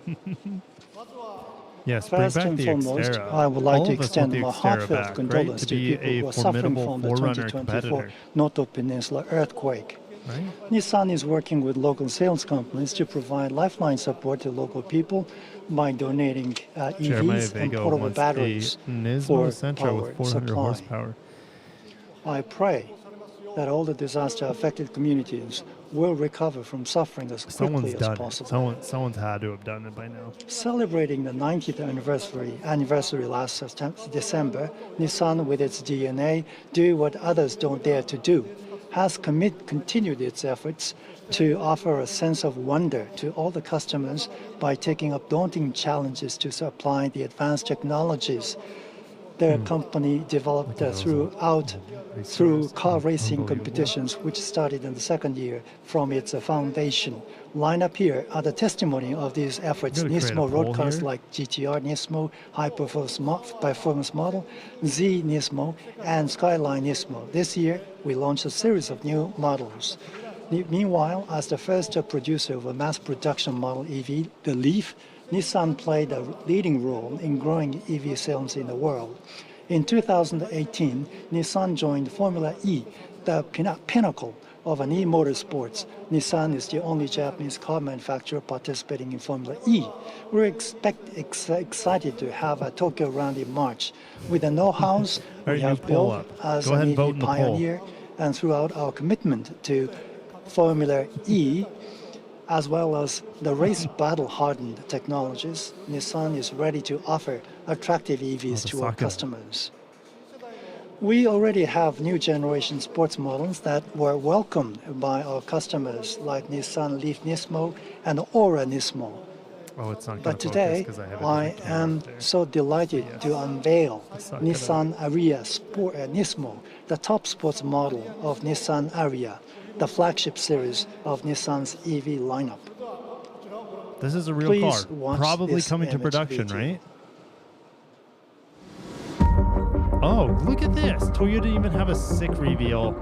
Yes, bring First back and the foremost, Xterra. I would like All to of us extend want the my Xterra heartfelt back, condolences right? To to be people a who are suffering formidable from the forerunner 2024 competitor. Noto Peninsula earthquake. Right? Nissan is working with local sales companies to provide lifeline support to local people by donating Jeremiah EVs and Vega portable wants batteries a Nismo for Sentra power with 400 supply. horsepower. I pray that all the disaster-affected communities will recover from suffering as Someone's quickly as done possible. it. Someone's had to have done it by now. Celebrating the 90th anniversary last December, Nissan, with its DNA, do what others don't dare to do, has continued its efforts to offer a sense of wonder to all the customers by taking up daunting challenges to supply the advanced technologies their company developed through car racing competitions, which started in the second year from its foundation. Line up here are the testimony of these efforts. I'm gonna create a Nismo road poll cars here. like GTR Nismo, High Performance Model, Z Nismo, and Skyline Nismo. This year, we launched a series of new models. Meanwhile, as the first producer of a mass production model EV, the Leaf, Nissan played a leading role in growing EV sales in the world. In 2018, Nissan joined Formula E, the pinnacle of an e-motorsports. Nissan is the only Japanese car manufacturer participating in Formula E. We're excited to have a Tokyo round in March. With the know-hows All we right, have new poll built up. as Go ahead an and vote EV in the poll. pioneer, and throughout our commitment to Formula E, as well as the race battle-hardened technologies, Nissan is ready to offer attractive EVs to our Osaka. customers. We already have new generation sports models that were welcomed by our customers, like Nissan Leaf Nismo and Aura Nismo. Oh, it's not going But to focus today, because I have a I different camera am up there. so delighted to unveil Osaka. Nissan Ariya Sport Nismo, the top sports model of Nissan Ariya, the flagship series of Nissan's EV lineup. This is a real Please car. watch Probably this coming to image production, video. right? Oh, look at this. Toyota even have a sick reveal.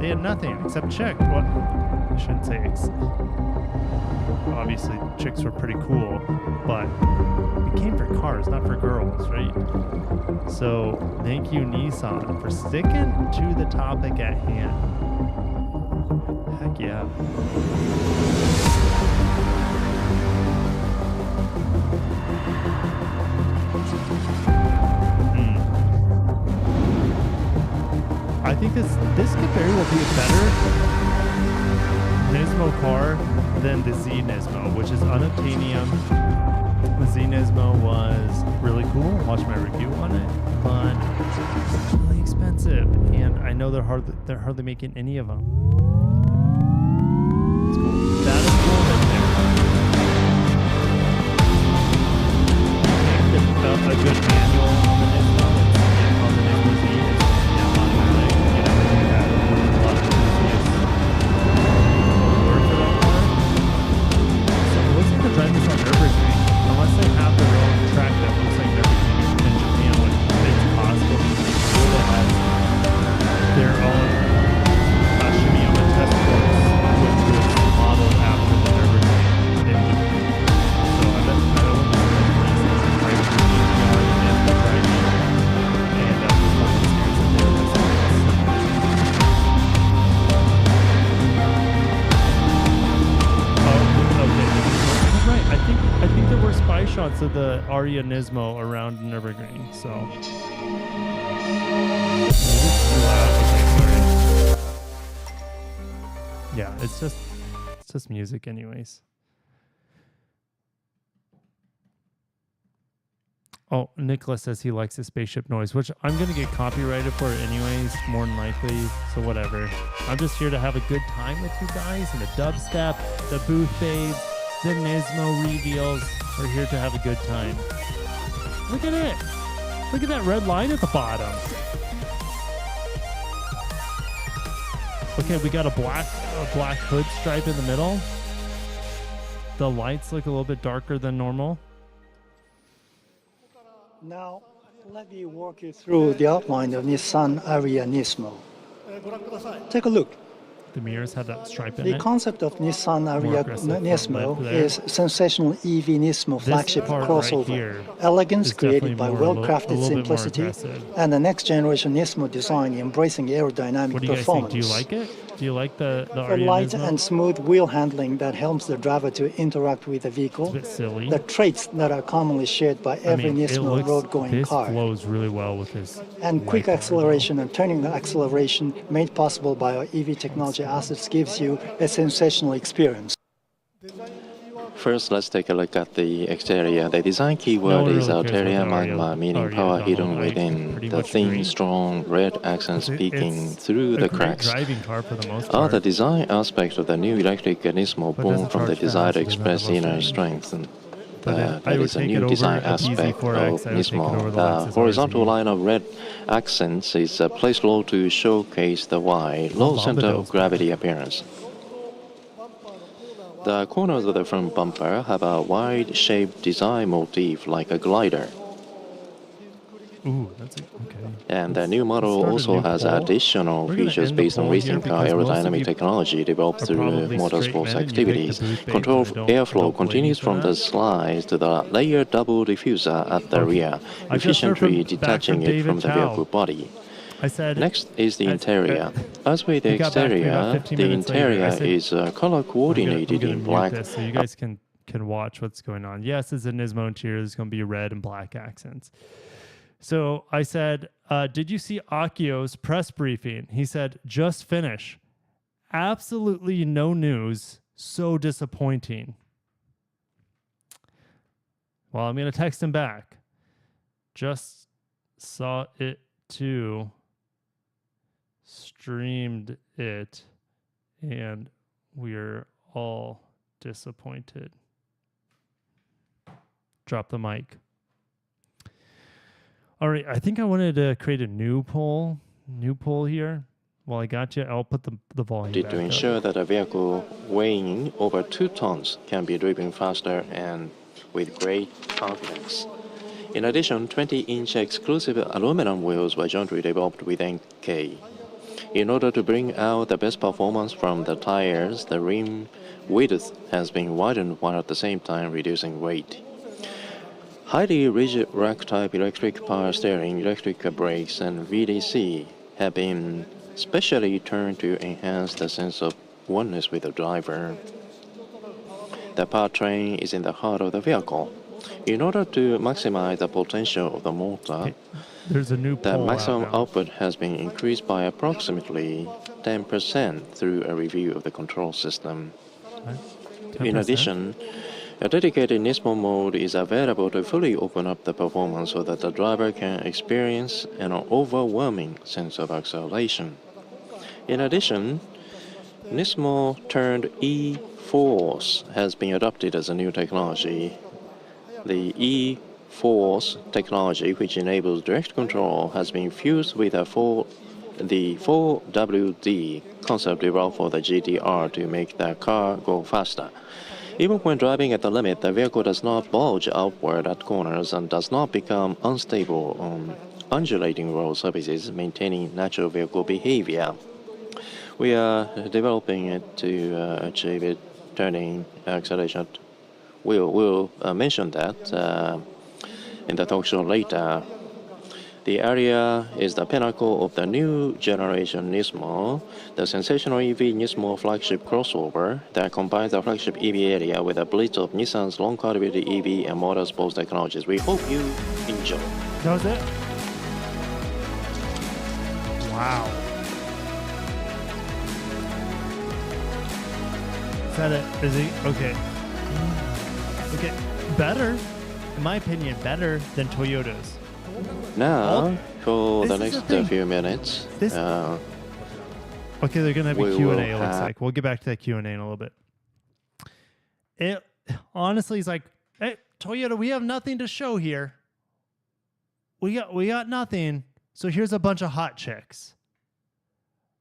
They had nothing except check. What? I shouldn't say obviously chicks were pretty cool, but we came for cars, not for girls, right? So thank you, Nissan, for sticking to the topic at hand. Heck yeah. I think this could very well be a better Nismo car than the Z Nismo, which is unobtainium. The Z Nismo was really cool. Watch my review on it, but it's really expensive, and I know they're hardly making any of them. It's cool. That is cool right there. A good manual on the Nismo. On the Nismo Z is automatic. You know, we had a lot of enthusiasts work for that car. So it looks like they're driving this on Nürburgring, unless they have their own track that looks like Nürburgring in Japan, which it's possible because Toyota has their own Shimiyama test course, which was modeled after the Nürburgring in Japan. So I bet I don't know if private GTR and the driving and performance series that they were okay. Right. I think there were spy shots of the Aria Nismo around Nürburgring. So. It's too loud. Okay, sorry. Yeah, it's just music anyways. Oh, Nicholas says he likes the spaceship noise, which I'm going to get copyrighted for anyways, more than likely, so whatever. I'm just here to have a good time with you guys, and the dubstep, the booth babes, the Nismo reveals. We're here to have a good time. Look at it. Look at that red line at the bottom. Okay, we got a black hood stripe in the middle. The lights look a little bit darker than normal. Now, let me walk you through the outline of Nissan Ariya Nismo. Take a look. The mirrors have that stripe in The it. concept of Nissan Ariya aggressive front Nismo lip there. is sensational EV Nismo flagship part right crossover. here Elegance is created by definitely well-crafted a little bit more simplicity, aggressive. and the next generation Nismo design embracing aerodynamic What do you guys performance. think? Do you like it? Do you like the The Ariya light Nismo? and smooth wheel handling that helps the driver to interact with the It's vehicle. a bit silly. The traits that are commonly shared by every Nismo road-going this car. flows really well with this. And quick light acceleration and turning acceleration made possible by our EV technology assets gives you a sensational experience. First, let's take a look at the exterior. The design keyword one is really cares ulterior about the magma, Ariya meaning Donald. power hidden I within. pretty The much thin, agree. strong red accents peeking through a the great cracks driving car for the most are part. the design aspect of the new electric Nismo, But born doesn't from the charge desire fast, to it doesn't express have a inner frame. strength. And But that I would is a take new it over design a aspect BZ4X. of I would take it Nismo. over the The Lexus horizontal RZ. line of red accents is placed low to showcase the wide, How low long center the of bills gravity appearance. The corners of the front bumper have a wide-shaped design motif like a glider. Ooh, that's okay. And the new model start a also new has poll. additional We're gonna features end the based on poll here racing car because most of aerodynamic you technology developed are through probably straight motorsports men and you picked the activities. booth babes, Control and of I airflow don't blame continues you for from the that. slides to the layered double diffuser at the rear, I just heard efficiently back detaching from it David from the Chow. vehicle body. I said Next is the I- interior. As with the he got back to me about exterior, 15 the minutes later. I interior said, is color I'm coordinated gonna in mute black. this so you guys can watch what's going on. Yes, it's a Nismo interior. There's going to be red and black accents. So I said, did you see Akio's press briefing? He said, just finish. Absolutely no news. So disappointing. Well, I'm going to text him back. Just saw it too. Streamed it. And we're all disappointed. Drop the mic. All right, I think I wanted to create a new poll here. While I got you, I'll put the volume back To up. ensure that a vehicle weighing over 2 tons can be driven faster and with great confidence. In addition, 20-inch exclusive aluminum wheels were jointly developed with NK. In order to bring out the best performance from the tires, the rim width has been widened while at the same time reducing weight. Highly rigid rack-type electric power steering, electric brakes, and VDC have been specially turned to enhance the sense of oneness with the driver. The powertrain is in the heart of the vehicle. In order to maximize the potential of the motor, There's a new the poll maximum out now. output has been increased by approximately 10% through a review of the control system. Right? In 10%? addition, a dedicated Nismo mode is available to fully open up the performance so that the driver can experience an overwhelming sense of acceleration. In addition, Nismo turned E-Force has been adopted as a new technology. The E-Force technology, which enables direct control, has been fused with the 4WD concept developed for the GTR to make the car go faster. Even when driving at the limit, the vehicle does not bulge outward at corners and does not become unstable on undulating road surfaces, maintaining natural vehicle behavior. We are developing it to achieve it turning acceleration. We'll mention that in the talk show later. The area is the pinnacle of the new generation Nismo, the sensational EV Nismo flagship crossover that combines the flagship EV area with a blitz of Nissan's long-continuity EV and motorsports technologies. We hope you enjoy. That was it? Wow. Is that it? Is he? Okay. Okay. Better, in my opinion, better than Toyota's. Now, for the this is next the thing. few minutes, This- Okay, they're going to have We a Q&A, will it looks have- like. We'll get back to that Q&A in a little bit. It honestly is like, hey, Toyota, we have nothing to show here. We got nothing. So here's a bunch of hot chicks.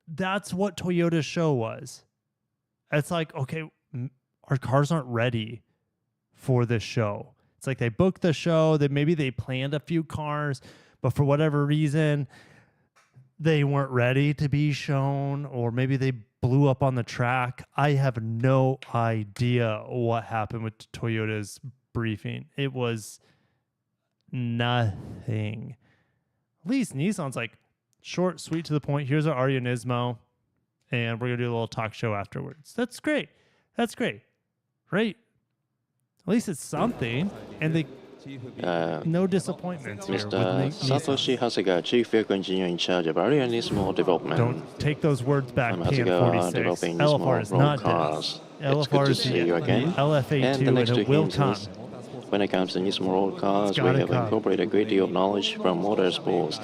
That's what Toyota's show was. It's like, okay, our cars aren't ready for this show. It's like they booked the show, that maybe they planned a few cars, but for whatever reason, they weren't ready to be shown, or maybe they blew up on the track. I have no idea what happened with Toyota's briefing. It was nothing. At least Nissan's like short, sweet, to the point. Here's our Aria Nismo, and we're gonna do a little talk show afterwards. That's great. That's great. Right? At least it's something. And they no disappointments here with Mr. Nissan. Satoshi Hasegawa, Chief Vehicle Engineer in charge of Aria Nismo development. Don't take those words back, Hasegawa PN46. developing LFR is Nismo road not cars. dead. It's good LFR to is see you again. LFA2, And the and next it two will hints come. is, when it comes to Nismo road cars, we gotta have come. incorporated a great deal of knowledge from motorsports.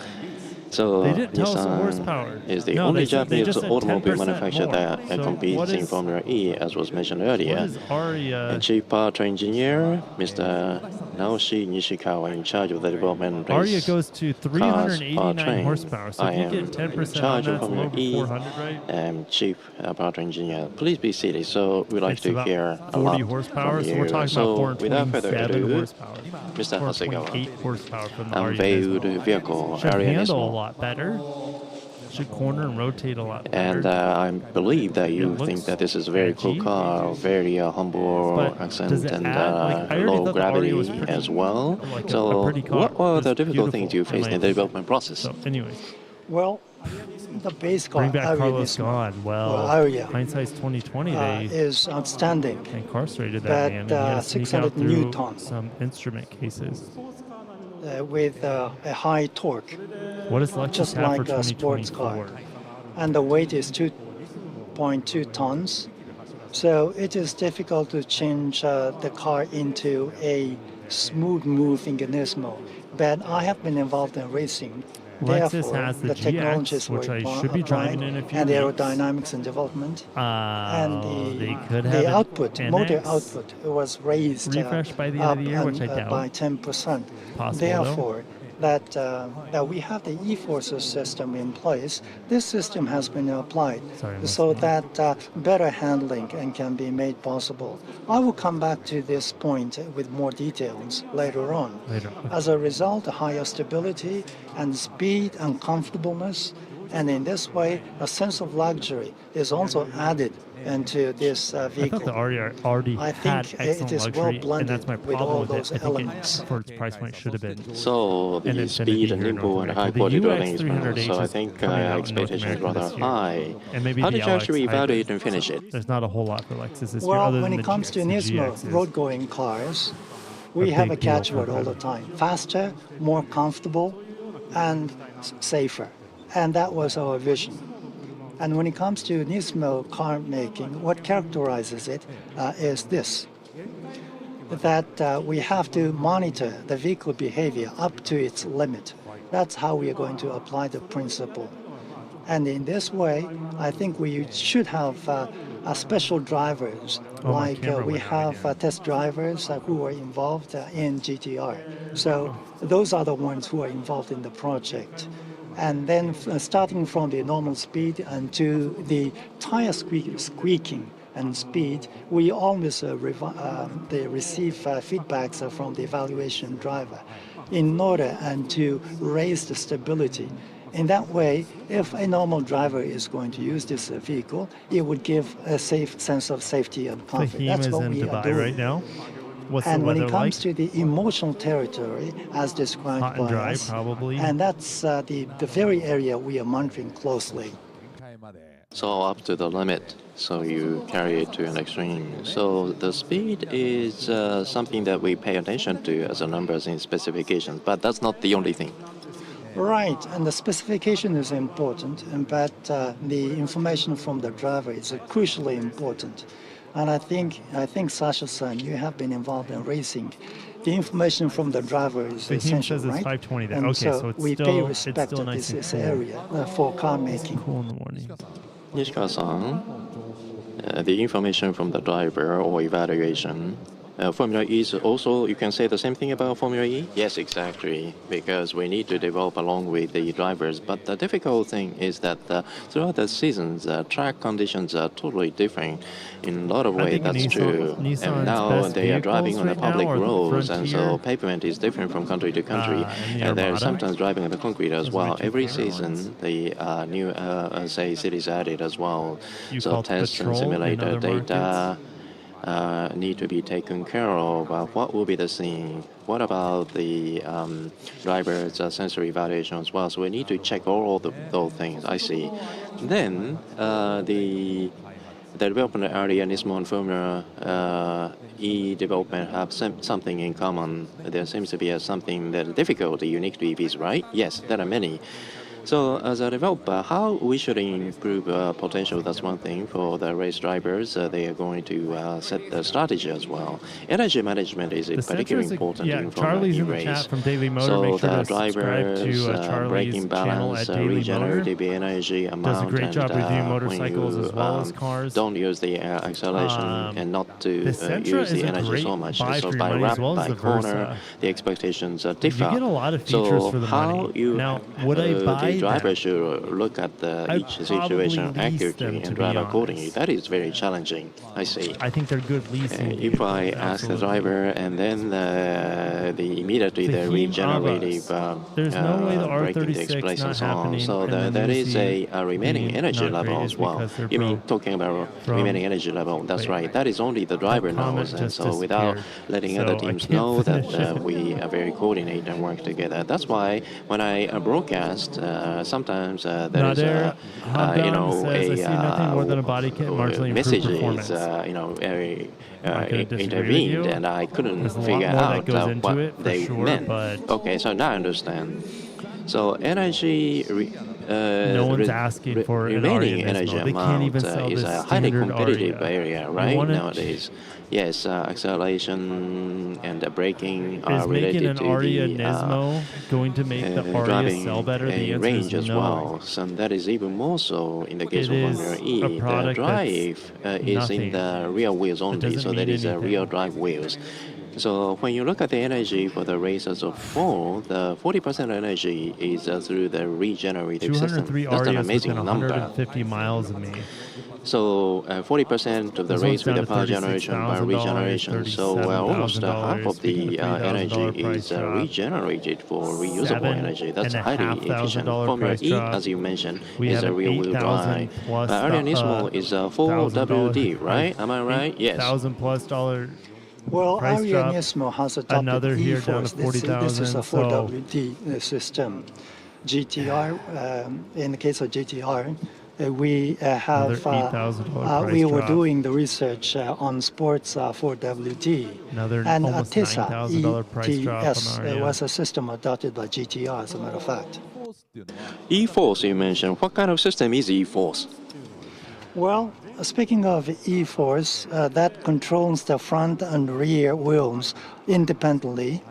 So They didn't tell us the Nissan horsepower. is the No, only they Japanese just said automobile 10% manufacturer more. that So competes what in is- Formula E, as was mentioned What earlier. is Aria? And Chief Powertrain Engineer, Mr. Naoshi Nishikawa, in charge of the development Aria race goes to 389 powertrain. horsepower. So I if you am get in 10% on charge that, of it's a Formula little E. over 400, right? And Chief Powertrain Engineer. Please be seated. So we'd like It's to about hear a 40 lot horsepower. from So you. we're talking So about without further 427 ado, horsepower. Mr. Hasegawa 428 horsepower from the Aria unveiled the Nismo. vehicle, Should Aria handle a Nismo. lot better. Should corner and rotate a lot better. And I believe that you looks think that this is a very cool edgy. car, very humble But accent does it and add, like, I already low thought the Aria was gravity pretty- as well. like a So pretty car. what were the It's difficult things you beautiful, in faced my in the opinion. development process? So, anyways, Well, the base car, bring back Aria Carlos Nismo, Ghosn. Well, Aria, hindsight's 2020. They is outstanding. incarcerated that but, man. And he had to sneak 600 out through newtons. some instrument cases. With a high torque, What does Lexus just have for like a sports car. 2024? and the weight is 2.2 tons. So it is difficult to change the car into a smooth moving Nismo. But I have been involved in racing. Lexus Therefore, has the technologies GX, which were I should be driving in a few and weeks. aerodynamics and development. And They could have the an output, motor NX output, was raised refresh by the end up of the year, which I doubt. by 10%. Possible, though. Therefore, that we have the e-forces system in place. This system has been applied Sorry, I'm so listening. that better handling and can be made possible. I will come back to this point with more details later on. Later. As a result, higher stability and speed and comfortableness, and in this way, a sense of luxury is also added into this I vehicle. thought the Aria already I had think it excellent is well luxury, and blended that's my with problem all with those it. I think elements. it, for its price point, should have been. So And the Infiniti speed and here in nimble North and America. high The quality UX driving is 300H so I is think coming out in North expectations America rather this year. high. And maybe How the did you actually LX evaluate hybrid. and finish it? There's not a whole lot for Lexus this year, Well, other when than it comes to the Nismo GXs. road-going cars, we A have a big deal for catchword all the them. time: faster, more comfortable, and safer. And that was our vision. And when it comes to Nismo car making, what characterizes it is this: that we have to monitor the vehicle behavior up to its limit. That's how we are going to apply the principle. And in this way, I think we should have special drivers, Oh, my like camera we went out have again. test drivers who are involved in GTR. So those are the ones who are involved in the project. And then starting from the normal speed and to the tire squeaking and speed, we always receive feedbacks from the evaluation driver in order and to raise the stability. In that way, if a normal driver is going to use this vehicle, it would give a safe sense of safety and comfort. Fahim That's is what in we are Dubai doing. right now. What's And the when weather it comes like? to the emotional territory, as described Hot and by dry, us, probably. and that's the very area we are monitoring closely. So up to the limit, so you carry it to an extreme. So the speed is something that we pay attention to as a numbers in specifications, but that's not the only thing. Right, and the specification is important, but the information from the driver is crucially important. And I think Sasha-san, you have been involved in racing. The information from the driver is The team essential, says it's right? 520 there. And Okay, so, so it's we still, pay it's respect still to nice this and cool. area for car making. Cool in the morning. Nishikawa-san, the information from the driver or evaluation. Formula E is also, you can say the same thing about Formula E? Yes, exactly, because we need to develop along with the drivers. But the difficult thing is that throughout the seasons, track conditions are totally different. In a lot of I ways, think that's true. Nissan's And now best they are driving vehicles on the right now public are the roads, and so Frontier, pavement is different from country to country. and the And they're Armada. sometimes driving on the concrete as Those are my well. two Every favorite season, ones. the new, say, cities added as well. You So call it tests and Patrol in simulator other data markets. need to be taken care of. What will be the scene? What about the driver's sensory evaluation as well? So we need to check all of those things. I see. Then the development area Nismo and Formula E development have something in common. There seems to be something that difficult, unique to EVs, right? Yes, there are many. So as a developer, how we should improve potential, that's one thing. For the race drivers, they are going to set the strategy as well. Energy management is The particularly sensors, important yeah, in Formula Charlie's E in the race. chat from Daily Motor. So Make sure the to subscribe drivers, to Charlie's braking channel balance, at Daily Motor. regenerative energy amount, Does a great and job reviewing when motorcycles you as well as cars. don't use the acceleration and not to The Sentra use is the a energy great so much. buy So for your by money as ramp, well as by the corner, Versa. the expectations You differ. get a lot of features So for the how money. you Now, would I buy the driver them? should look at I'd each probably situation lease accurately them, to and be drive accordingly. honest. That is very challenging, I see. I think they're good leasing If I vehicles, ask the absolutely. driver and then immediately the Fahim regenerative Abbas. There's no way the braking takes R36 place and not so on. happening So and the there is Lucy a remaining being energy not level great as is well. because they're You mean pro. talking about From, remaining energy level? That's wait, right. That is only the driver knows, comment and just so without disappeared. letting So other I teams can't know that finish it. we are very coordinate and work together. That's why when I broadcast, sometimes there is Nader Hamdan says, I see nothing more than a a body kit marginally improved message is performance. very I'm not going to disagree with intervened, you. and I couldn't There's a lot figure more that out goes into what it for they sure, meant. but Okay, so now I understand. So energy no one's asking for an remaining Aria energy Nismo. They can't even amount sell is this a highly standard competitive Aria. area, You right, want nowadays. Yes, acceleration and the braking Is are making related an to Aria the Nismo going to make the Aria driving sell better? The answer range is as no. well. So that is even more so in the case It of is Formula a E. The product drive that's is in nothing. the rear wheels It only, doesn't so mean that is rear anything. drive wheels. So when you look at the energy for the race as a whole, the 40% energy is through the regenerative system. 203 That's an Arias within amazing number. 150 miles of me. So 40% of the This race one's with down the to power generation by $36,000, regeneration. So almost half of speaking the of energy $3,000 price is drop. regenerated for reusable energy. That's highly efficient. $7,500 Formula price E, drop. as you mentioned, We is have a an rear-wheel drive. $8,000 plus Aria Nismo is a full $1,000 WD, right? Am I right? Yes. $8,000+ Well, price Aria drop. Nismo has adopted Another here down to e-Force. This is a 40,000. So 4WD system. GTR, in the case of GTR, we another have $8,000 price we were drop. doing the research on sports 4WD, Another and almost TISA $9,000 price drop ETS on Aria. was a system adopted by GTR, as a matter of fact. E-Force you mentioned. What kind of system is E-Force? Well, speaking of E-Force, that controls the front and rear wheels independently,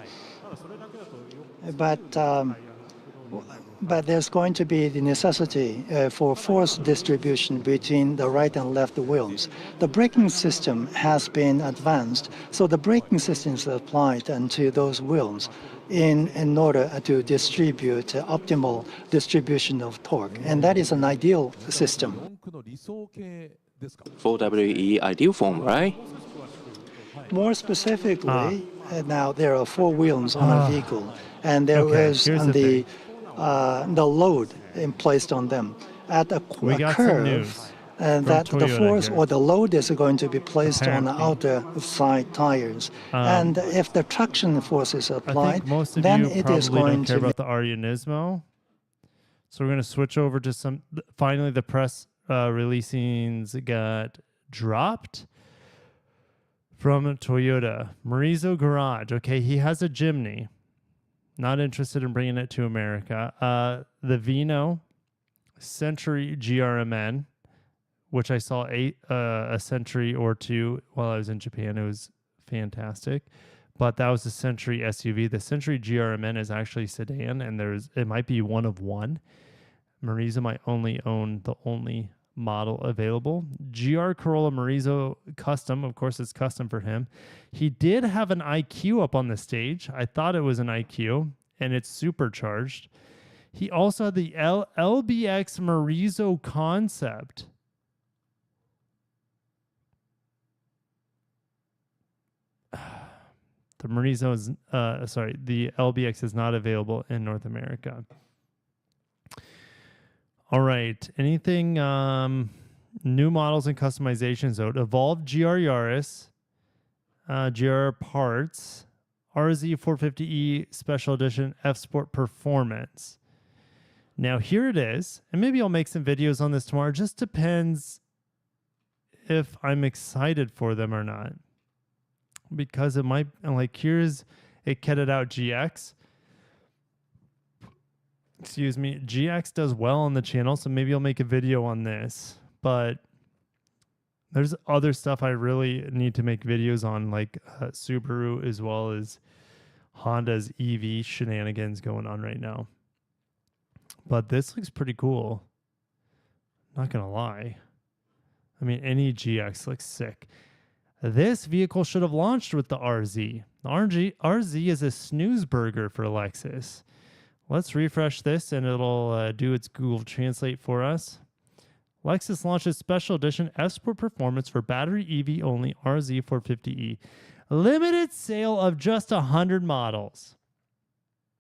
but there's going to be the necessity for force distribution between the right and left wheels. The braking system has been advanced, so the braking system is applied onto those wheels in order to distribute optimal distribution of torque, and that is an ideal system. 4WE ideal form, right? More specifically, now there are four wheels on a vehicle, and there Okay, is here's the the load placed on them. At a We got some curve, news that the Toyota force here. or the load is going to be placed on the Apparently. outer side tires. And if the traction force is I applied, think most of then you it probably is going don't care to be about the Aria Nismo. So we're going to switch over to some. Finally, the press releasings got dropped from Toyota. Marizo Garage. Okay, he has a Jimny. Not interested in bringing it to America. The Vino Century GRMN which I saw a Century or two while I was in Japan. It was fantastic. But that was the Century SUV. The Century GRMN is actually sedan, and it might be one of one. Marizo might only own the only model available. GR Corolla Marizo Custom, of course, it's custom for him. He did have an IQ up on the stage. I thought it was an IQ, and it's supercharged. He also had the LBX Marizo Concept. The Marizo is, the LBX is not available in North America. All right. Anything new models and customizations? So Evolved GR Yaris, GR Parts, RZ 450e Special Edition F Sport Performance. Now here it is, and maybe I'll make some videos on this tomorrow. It just depends if I'm excited for them or not. Because it might, like, here's a kitted out GX. Excuse me. GX does well on the channel, so maybe I'll make a video on this. But there's other stuff I really need to make videos on, like Subaru, as well as Honda's EV shenanigans going on right now. But this looks pretty cool. Not going to lie. I mean, any GX looks sick. This vehicle should have launched with the RZ. The RZ is a snooze burger for Lexus. Let's refresh this and it'll do its Google Translate for us. Lexus launches Special Edition F Sport Performance for battery EV only RZ 450e. Limited sale of just 100 models.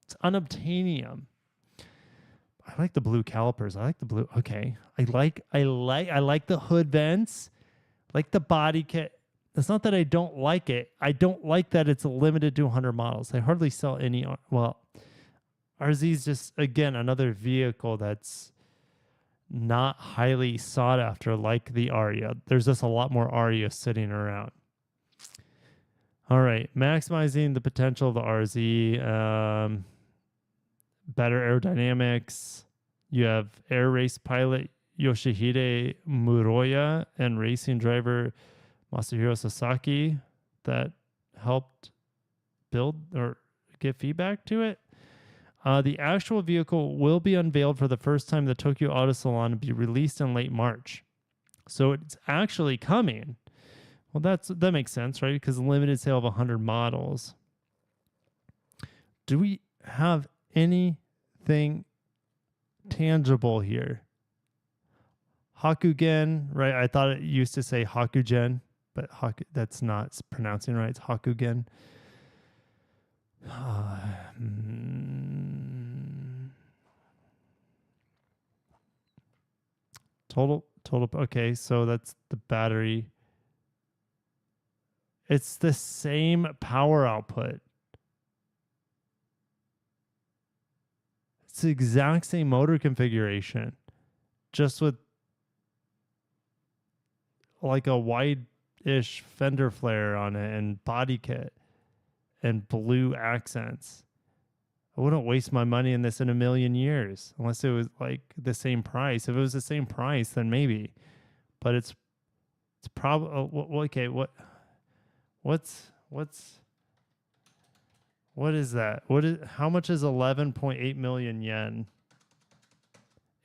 It's unobtainium. I like the blue calipers. I like the blue. Okay. I like the hood vents. Like the body kit. It's not that I don't like it. I don't like that it's limited to 100 models. They hardly sell any. Well, RZ is just, again, another vehicle that's not highly sought after like the Aria. There's just a lot more Aria sitting around. All right. Maximizing the potential of the RZ. Better aerodynamics. You have air race pilot Yoshihide Muroya and racing driver Masahiro Sasaki that helped build or give feedback to it. The actual vehicle will be unveiled for the first time at the Tokyo Auto Salon and be released in late March. So it's actually coming. Well, that makes sense, right? Because limited sale of 100 models. Do we have anything tangible here? Hakugen, right? I thought it used to say Hakugen, but that's not pronouncing right. It's Hakugen. Total. Okay, so that's the battery. It's the same power output. It's the exact same motor configuration, just with like a wide-ish fender flare on it and body kit and blue accents. I wouldn't waste my money in this in a million years unless it was like the same price. If it was the same price, then maybe. But it's probably okay. What is that? How much is 11.8 million yen?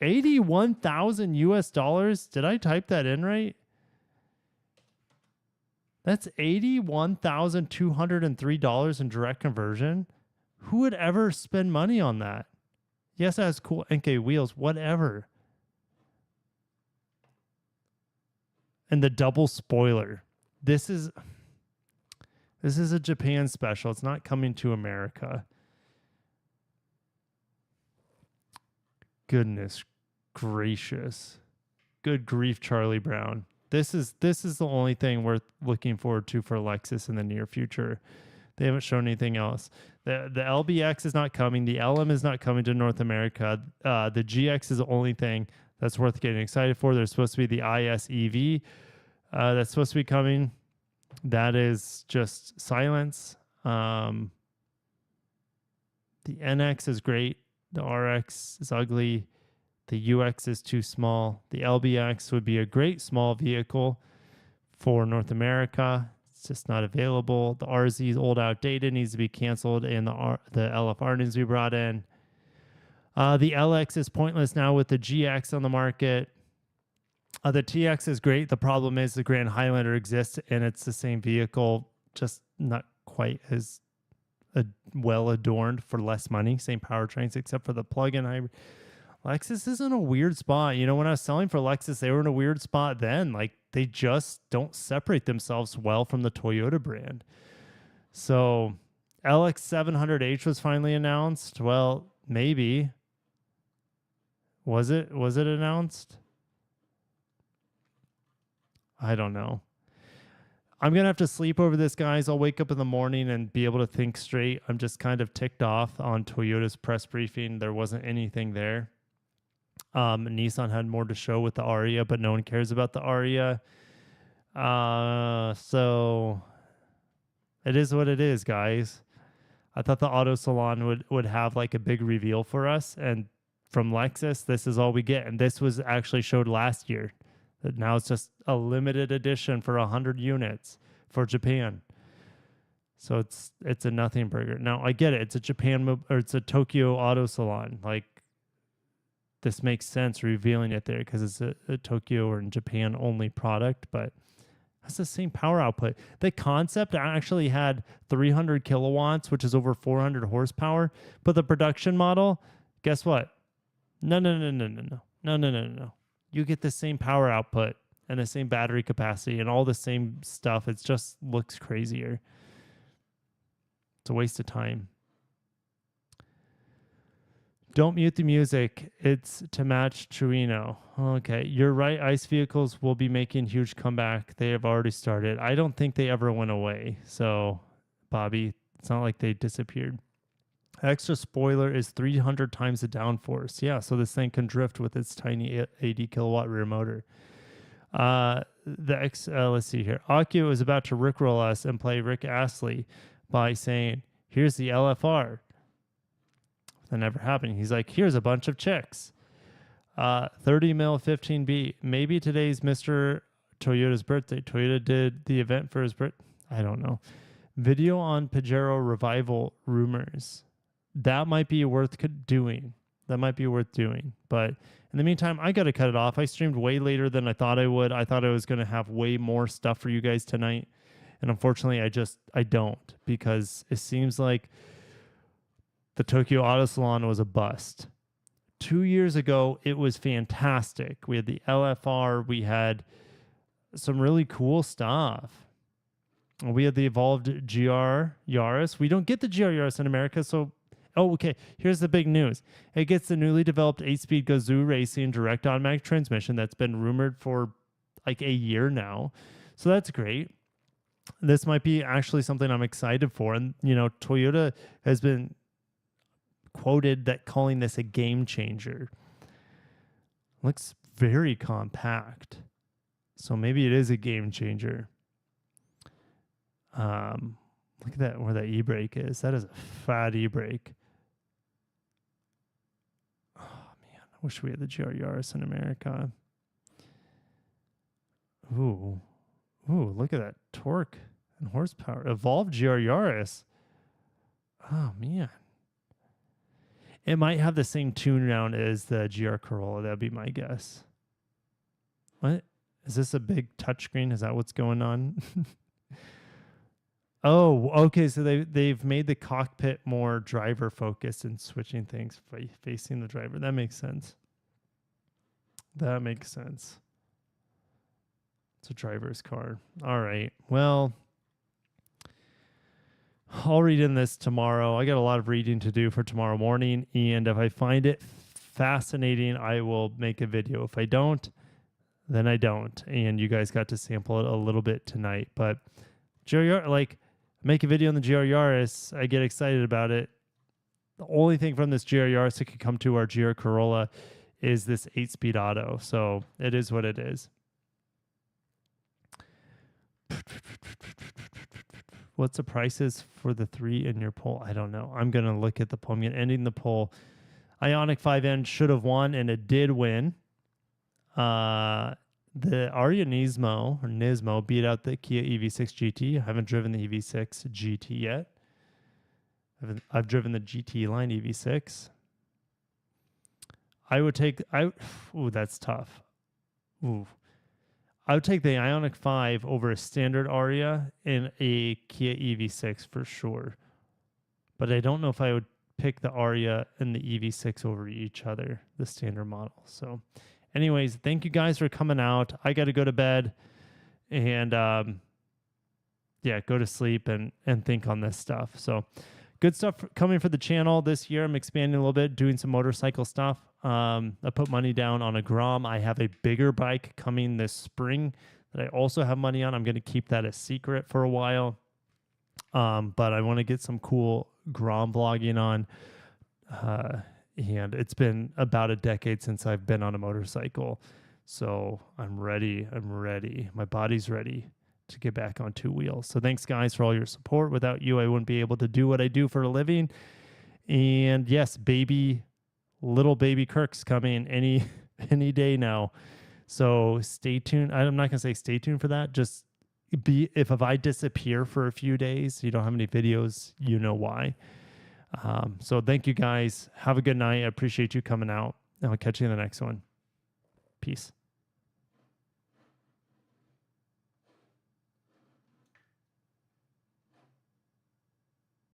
81,000 US dollars. Did I type that in right? That's $81,203 in direct conversion. Who would ever spend money on that? Yes, it has cool NK wheels, whatever. And the double spoiler. This is a Japan special. It's not coming to America. Goodness gracious. Good grief, Charlie Brown. This is the only thing worth looking forward to for Lexus in the near future. They haven't shown anything else. The LBX is not coming. The LM is not coming to North America. The GX is the only thing that's worth getting excited for. There's supposed to be the IS EV that's supposed to be coming. That is just silence. The NX is great. The RX is ugly. The UX is too small. The LBX would be a great small vehicle for North America. It's just not available. The RZ is old, outdated, needs to be canceled, and the LFR needs to be brought in. The LX is pointless now with the GX on the market. The TX is great. The problem is the Grand Highlander exists, and it's the same vehicle, just not quite as well adorned for less money. Same powertrains, except for the plug-in hybrid. Lexus is in a weird spot. You know, when I was selling for Lexus, they were in a weird spot then. Like, they just don't separate themselves well from the Toyota brand. So, LX700H was finally announced. Well, maybe. Was it announced? I don't know. I'm going to have to sleep over this, guys. I'll wake up in the morning and be able to think straight. I'm just kind of ticked off on Toyota's press briefing. There wasn't anything there. Nissan had more to show with the Aria, but no one cares about the Aria. So it is what it is, guys. I thought the Auto Salon would have like a big reveal for us. And from Lexus, this is all we get. And this was actually showed last year. Now it's just a limited edition for 100 units for Japan. So it's a nothing burger. Now I get it. It's a it's a Tokyo Auto Salon. Like, this makes sense revealing it there because it's a Tokyo or in Japan only product, but that's the same power output. The concept actually had 300 kilowatts, which is over 400 horsepower, but the production model, guess what? No. You get the same power output and the same battery capacity and all the same stuff. It just looks crazier. It's a waste of time. Don't mute the music. It's to match Truino. Okay, you're right. ICE vehicles will be making huge comeback. They have already started. I don't think they ever went away. So, Bobby, it's not like they disappeared. Extra spoiler is 300 times the downforce. Yeah, so this thing can drift with its tiny 80 kilowatt rear motor. Let's see here. Akio is about to rickroll us and play Rick Astley by saying, here's the LFR. That never happened. He's like, here's a bunch of chicks. 30 mil 15B. Maybe today's Mr. Toyota's birthday. Toyota did the event for his birthday. I don't know. Video on Pajero revival rumors. That might be worth doing. But in the meantime, I got to cut it off. I streamed way later than I thought I would. I thought I was going to have way more stuff for you guys tonight. And unfortunately, I don't, because it seems like the Tokyo Auto Salon was a bust. 2 years ago, it was fantastic. We had the LFR. We had some really cool stuff. We had the evolved GR Yaris. We don't get the GR Yaris in America, so... Oh, okay. Here's the big news. It gets the newly developed 8-speed Gazoo Racing direct automatic transmission that's been rumored for like a year now. So that's great. This might be actually something I'm excited for. And, you know, Toyota has been quoted that calling this a game changer. Looks very compact. So maybe it is a game changer. Look at that, where that e-brake is. That is a fat e-brake. Oh, man. I wish we had the GR Yaris in America. Ooh, look at that torque and horsepower. Evolved GR Yaris. Oh, man. It might have the same tune round as the GR Corolla. That'd be my guess. What? Is this a big touchscreen? Is that what's going on? Oh, okay. So they've made the cockpit more driver focused and switching things facing the driver. That makes sense. It's a driver's car. All right. Well, I'll read in this tomorrow. I got a lot of reading to do for tomorrow morning, and if I find it fascinating, I will make a video. If I don't, then I don't. And you guys got to sample it a little bit tonight. But make a video on the GR Yaris. I get excited about it. The only thing from this GR Yaris that could come to our GR Corolla is this 8-speed auto. So it is what it is. What's the prices for the 3 in your poll? I don't know. I'm going to look at the poll. I'm ending the poll. Ioniq 5N should have won, and it did win. The Aria Nismo beat out the Kia EV6 GT. I haven't driven the EV6 GT yet. I've driven the GT line EV6. I would take ooh, that's tough. Ooh. I would take the Ioniq 5 over a standard Aria in a Kia EV6 for sure. But I don't know if I would pick the Aria and the EV6 over each other, the standard model. So anyways, thank you guys for coming out. I got to go to bed and yeah, go to sleep and think on this stuff. So good stuff coming for the channel this year. I'm expanding a little bit, doing some motorcycle stuff. I put money down on a Grom. I have a bigger bike coming this spring that I also have money on. I'm going to keep that a secret for a while. But I want to get some cool Grom vlogging on. And it's been about a decade since I've been on a motorcycle. So I'm ready. My body's ready to get back on two wheels. So thanks guys for all your support. Without you, I wouldn't be able to do what I do for a living. And yes, little baby Kirk's coming any day now. So stay tuned. I'm not going to say stay tuned for that. Just if I disappear for a few days, you don't have any videos, you know why. So thank you guys. Have a good night. I appreciate you coming out. And I'll catch you in the next one. Peace.